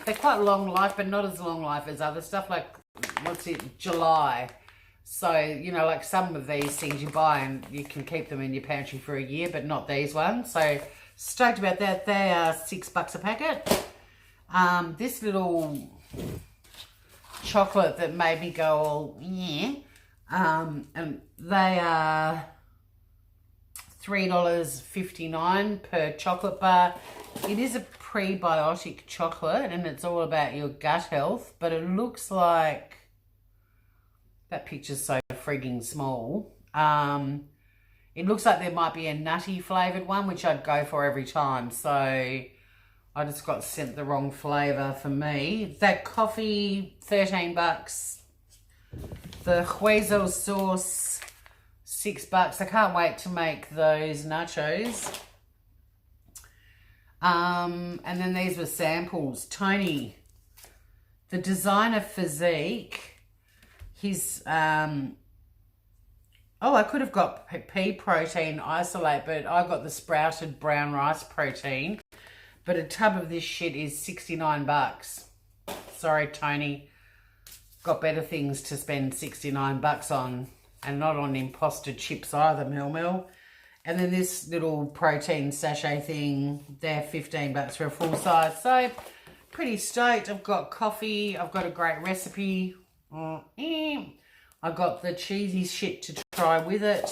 They're quite long life, but not as long life as other stuff. Like, what's it? July. So, like some of these things you buy and you can keep them in your pantry for a year, but not these ones. So, stoked about that. They are $6 a packet. This little chocolate that made me go all, yeah. And they are $3.59 per chocolate bar. It is a prebiotic chocolate and it's all about your gut health, but it looks like that picture's so frigging small. It looks like there might be a nutty flavoured one, which I'd go for every time. So I just got sent the wrong flavour for me. That coffee, $13. The Hueso sauce, $6. I can't wait to make those nachos. And then these were samples. Tony, the designer physique, his, I could have got pea protein isolate, but I got the sprouted brown rice protein. But a tub of this shit is $69. Sorry, Tony. Got better things to spend $69 on, and not on imposter chips either, Mel Mel. And then this little protein sachet thing, they're $15 for a full size. So, pretty stoked. I've got coffee. I've got a great recipe. I've got the cheesy shit to try with it.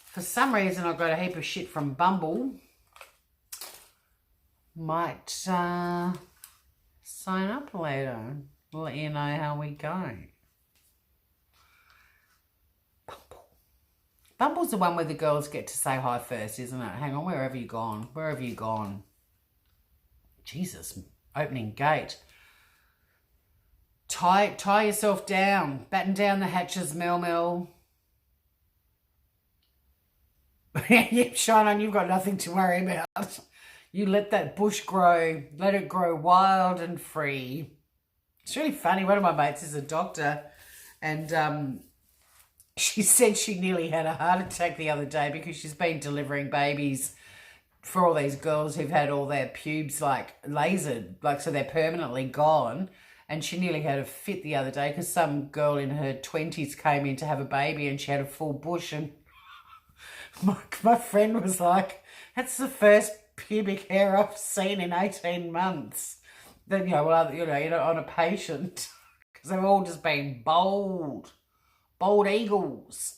For some reason, I've got a heap of shit from Bumble. Might sign up later. We'll let you know how we go. Bumble's the one where the girls get to say hi first, isn't it? Hang on, where have you gone? Where have you gone? Jesus, opening gate. Tie yourself down. Batten down the hatches, Mel Mel. Yep, Shine On, you've got nothing to worry about. You let that bush grow. Let it grow wild and free. It's really funny. One of my mates is a doctor and she said she nearly had a heart attack the other day because she's been delivering babies for all these girls who've had all their pubes like lasered, like so they're permanently gone. And she nearly had a fit the other day because some girl in her 20s came in to have a baby and she had a full bush. And my friend was like, that's the first pubic hair I've seen in 18 months. Then, on a patient. Because they've all just been bold eagles.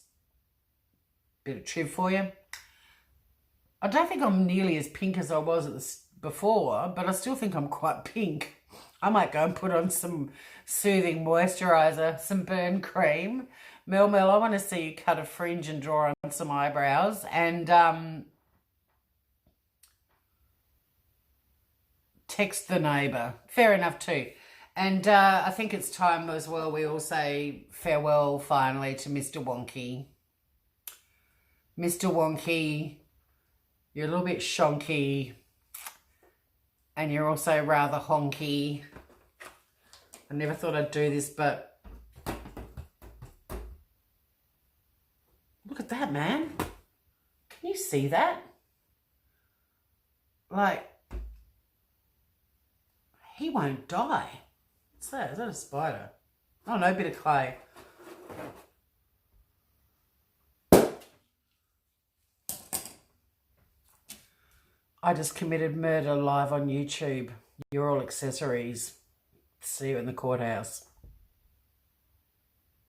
Bit of truth for you. I don't think I'm nearly as pink as I was before, but I still think I'm quite pink. I might go and put on some soothing moisturiser, some burn cream. Mel, I want to see you cut a fringe and draw on some eyebrows and text the neighbour. Fair enough too. And I think it's time as well we all say farewell finally to Mr. Wonky. Mr. Wonky, you're a little bit shonky and you're also rather honky. I never thought I'd do this, but look at that, man. Can you see that? Like, he won't die. What's that? Is that a spider? Oh no, bit of clay. I just committed murder live on YouTube. You're all accessories. See you in the courthouse.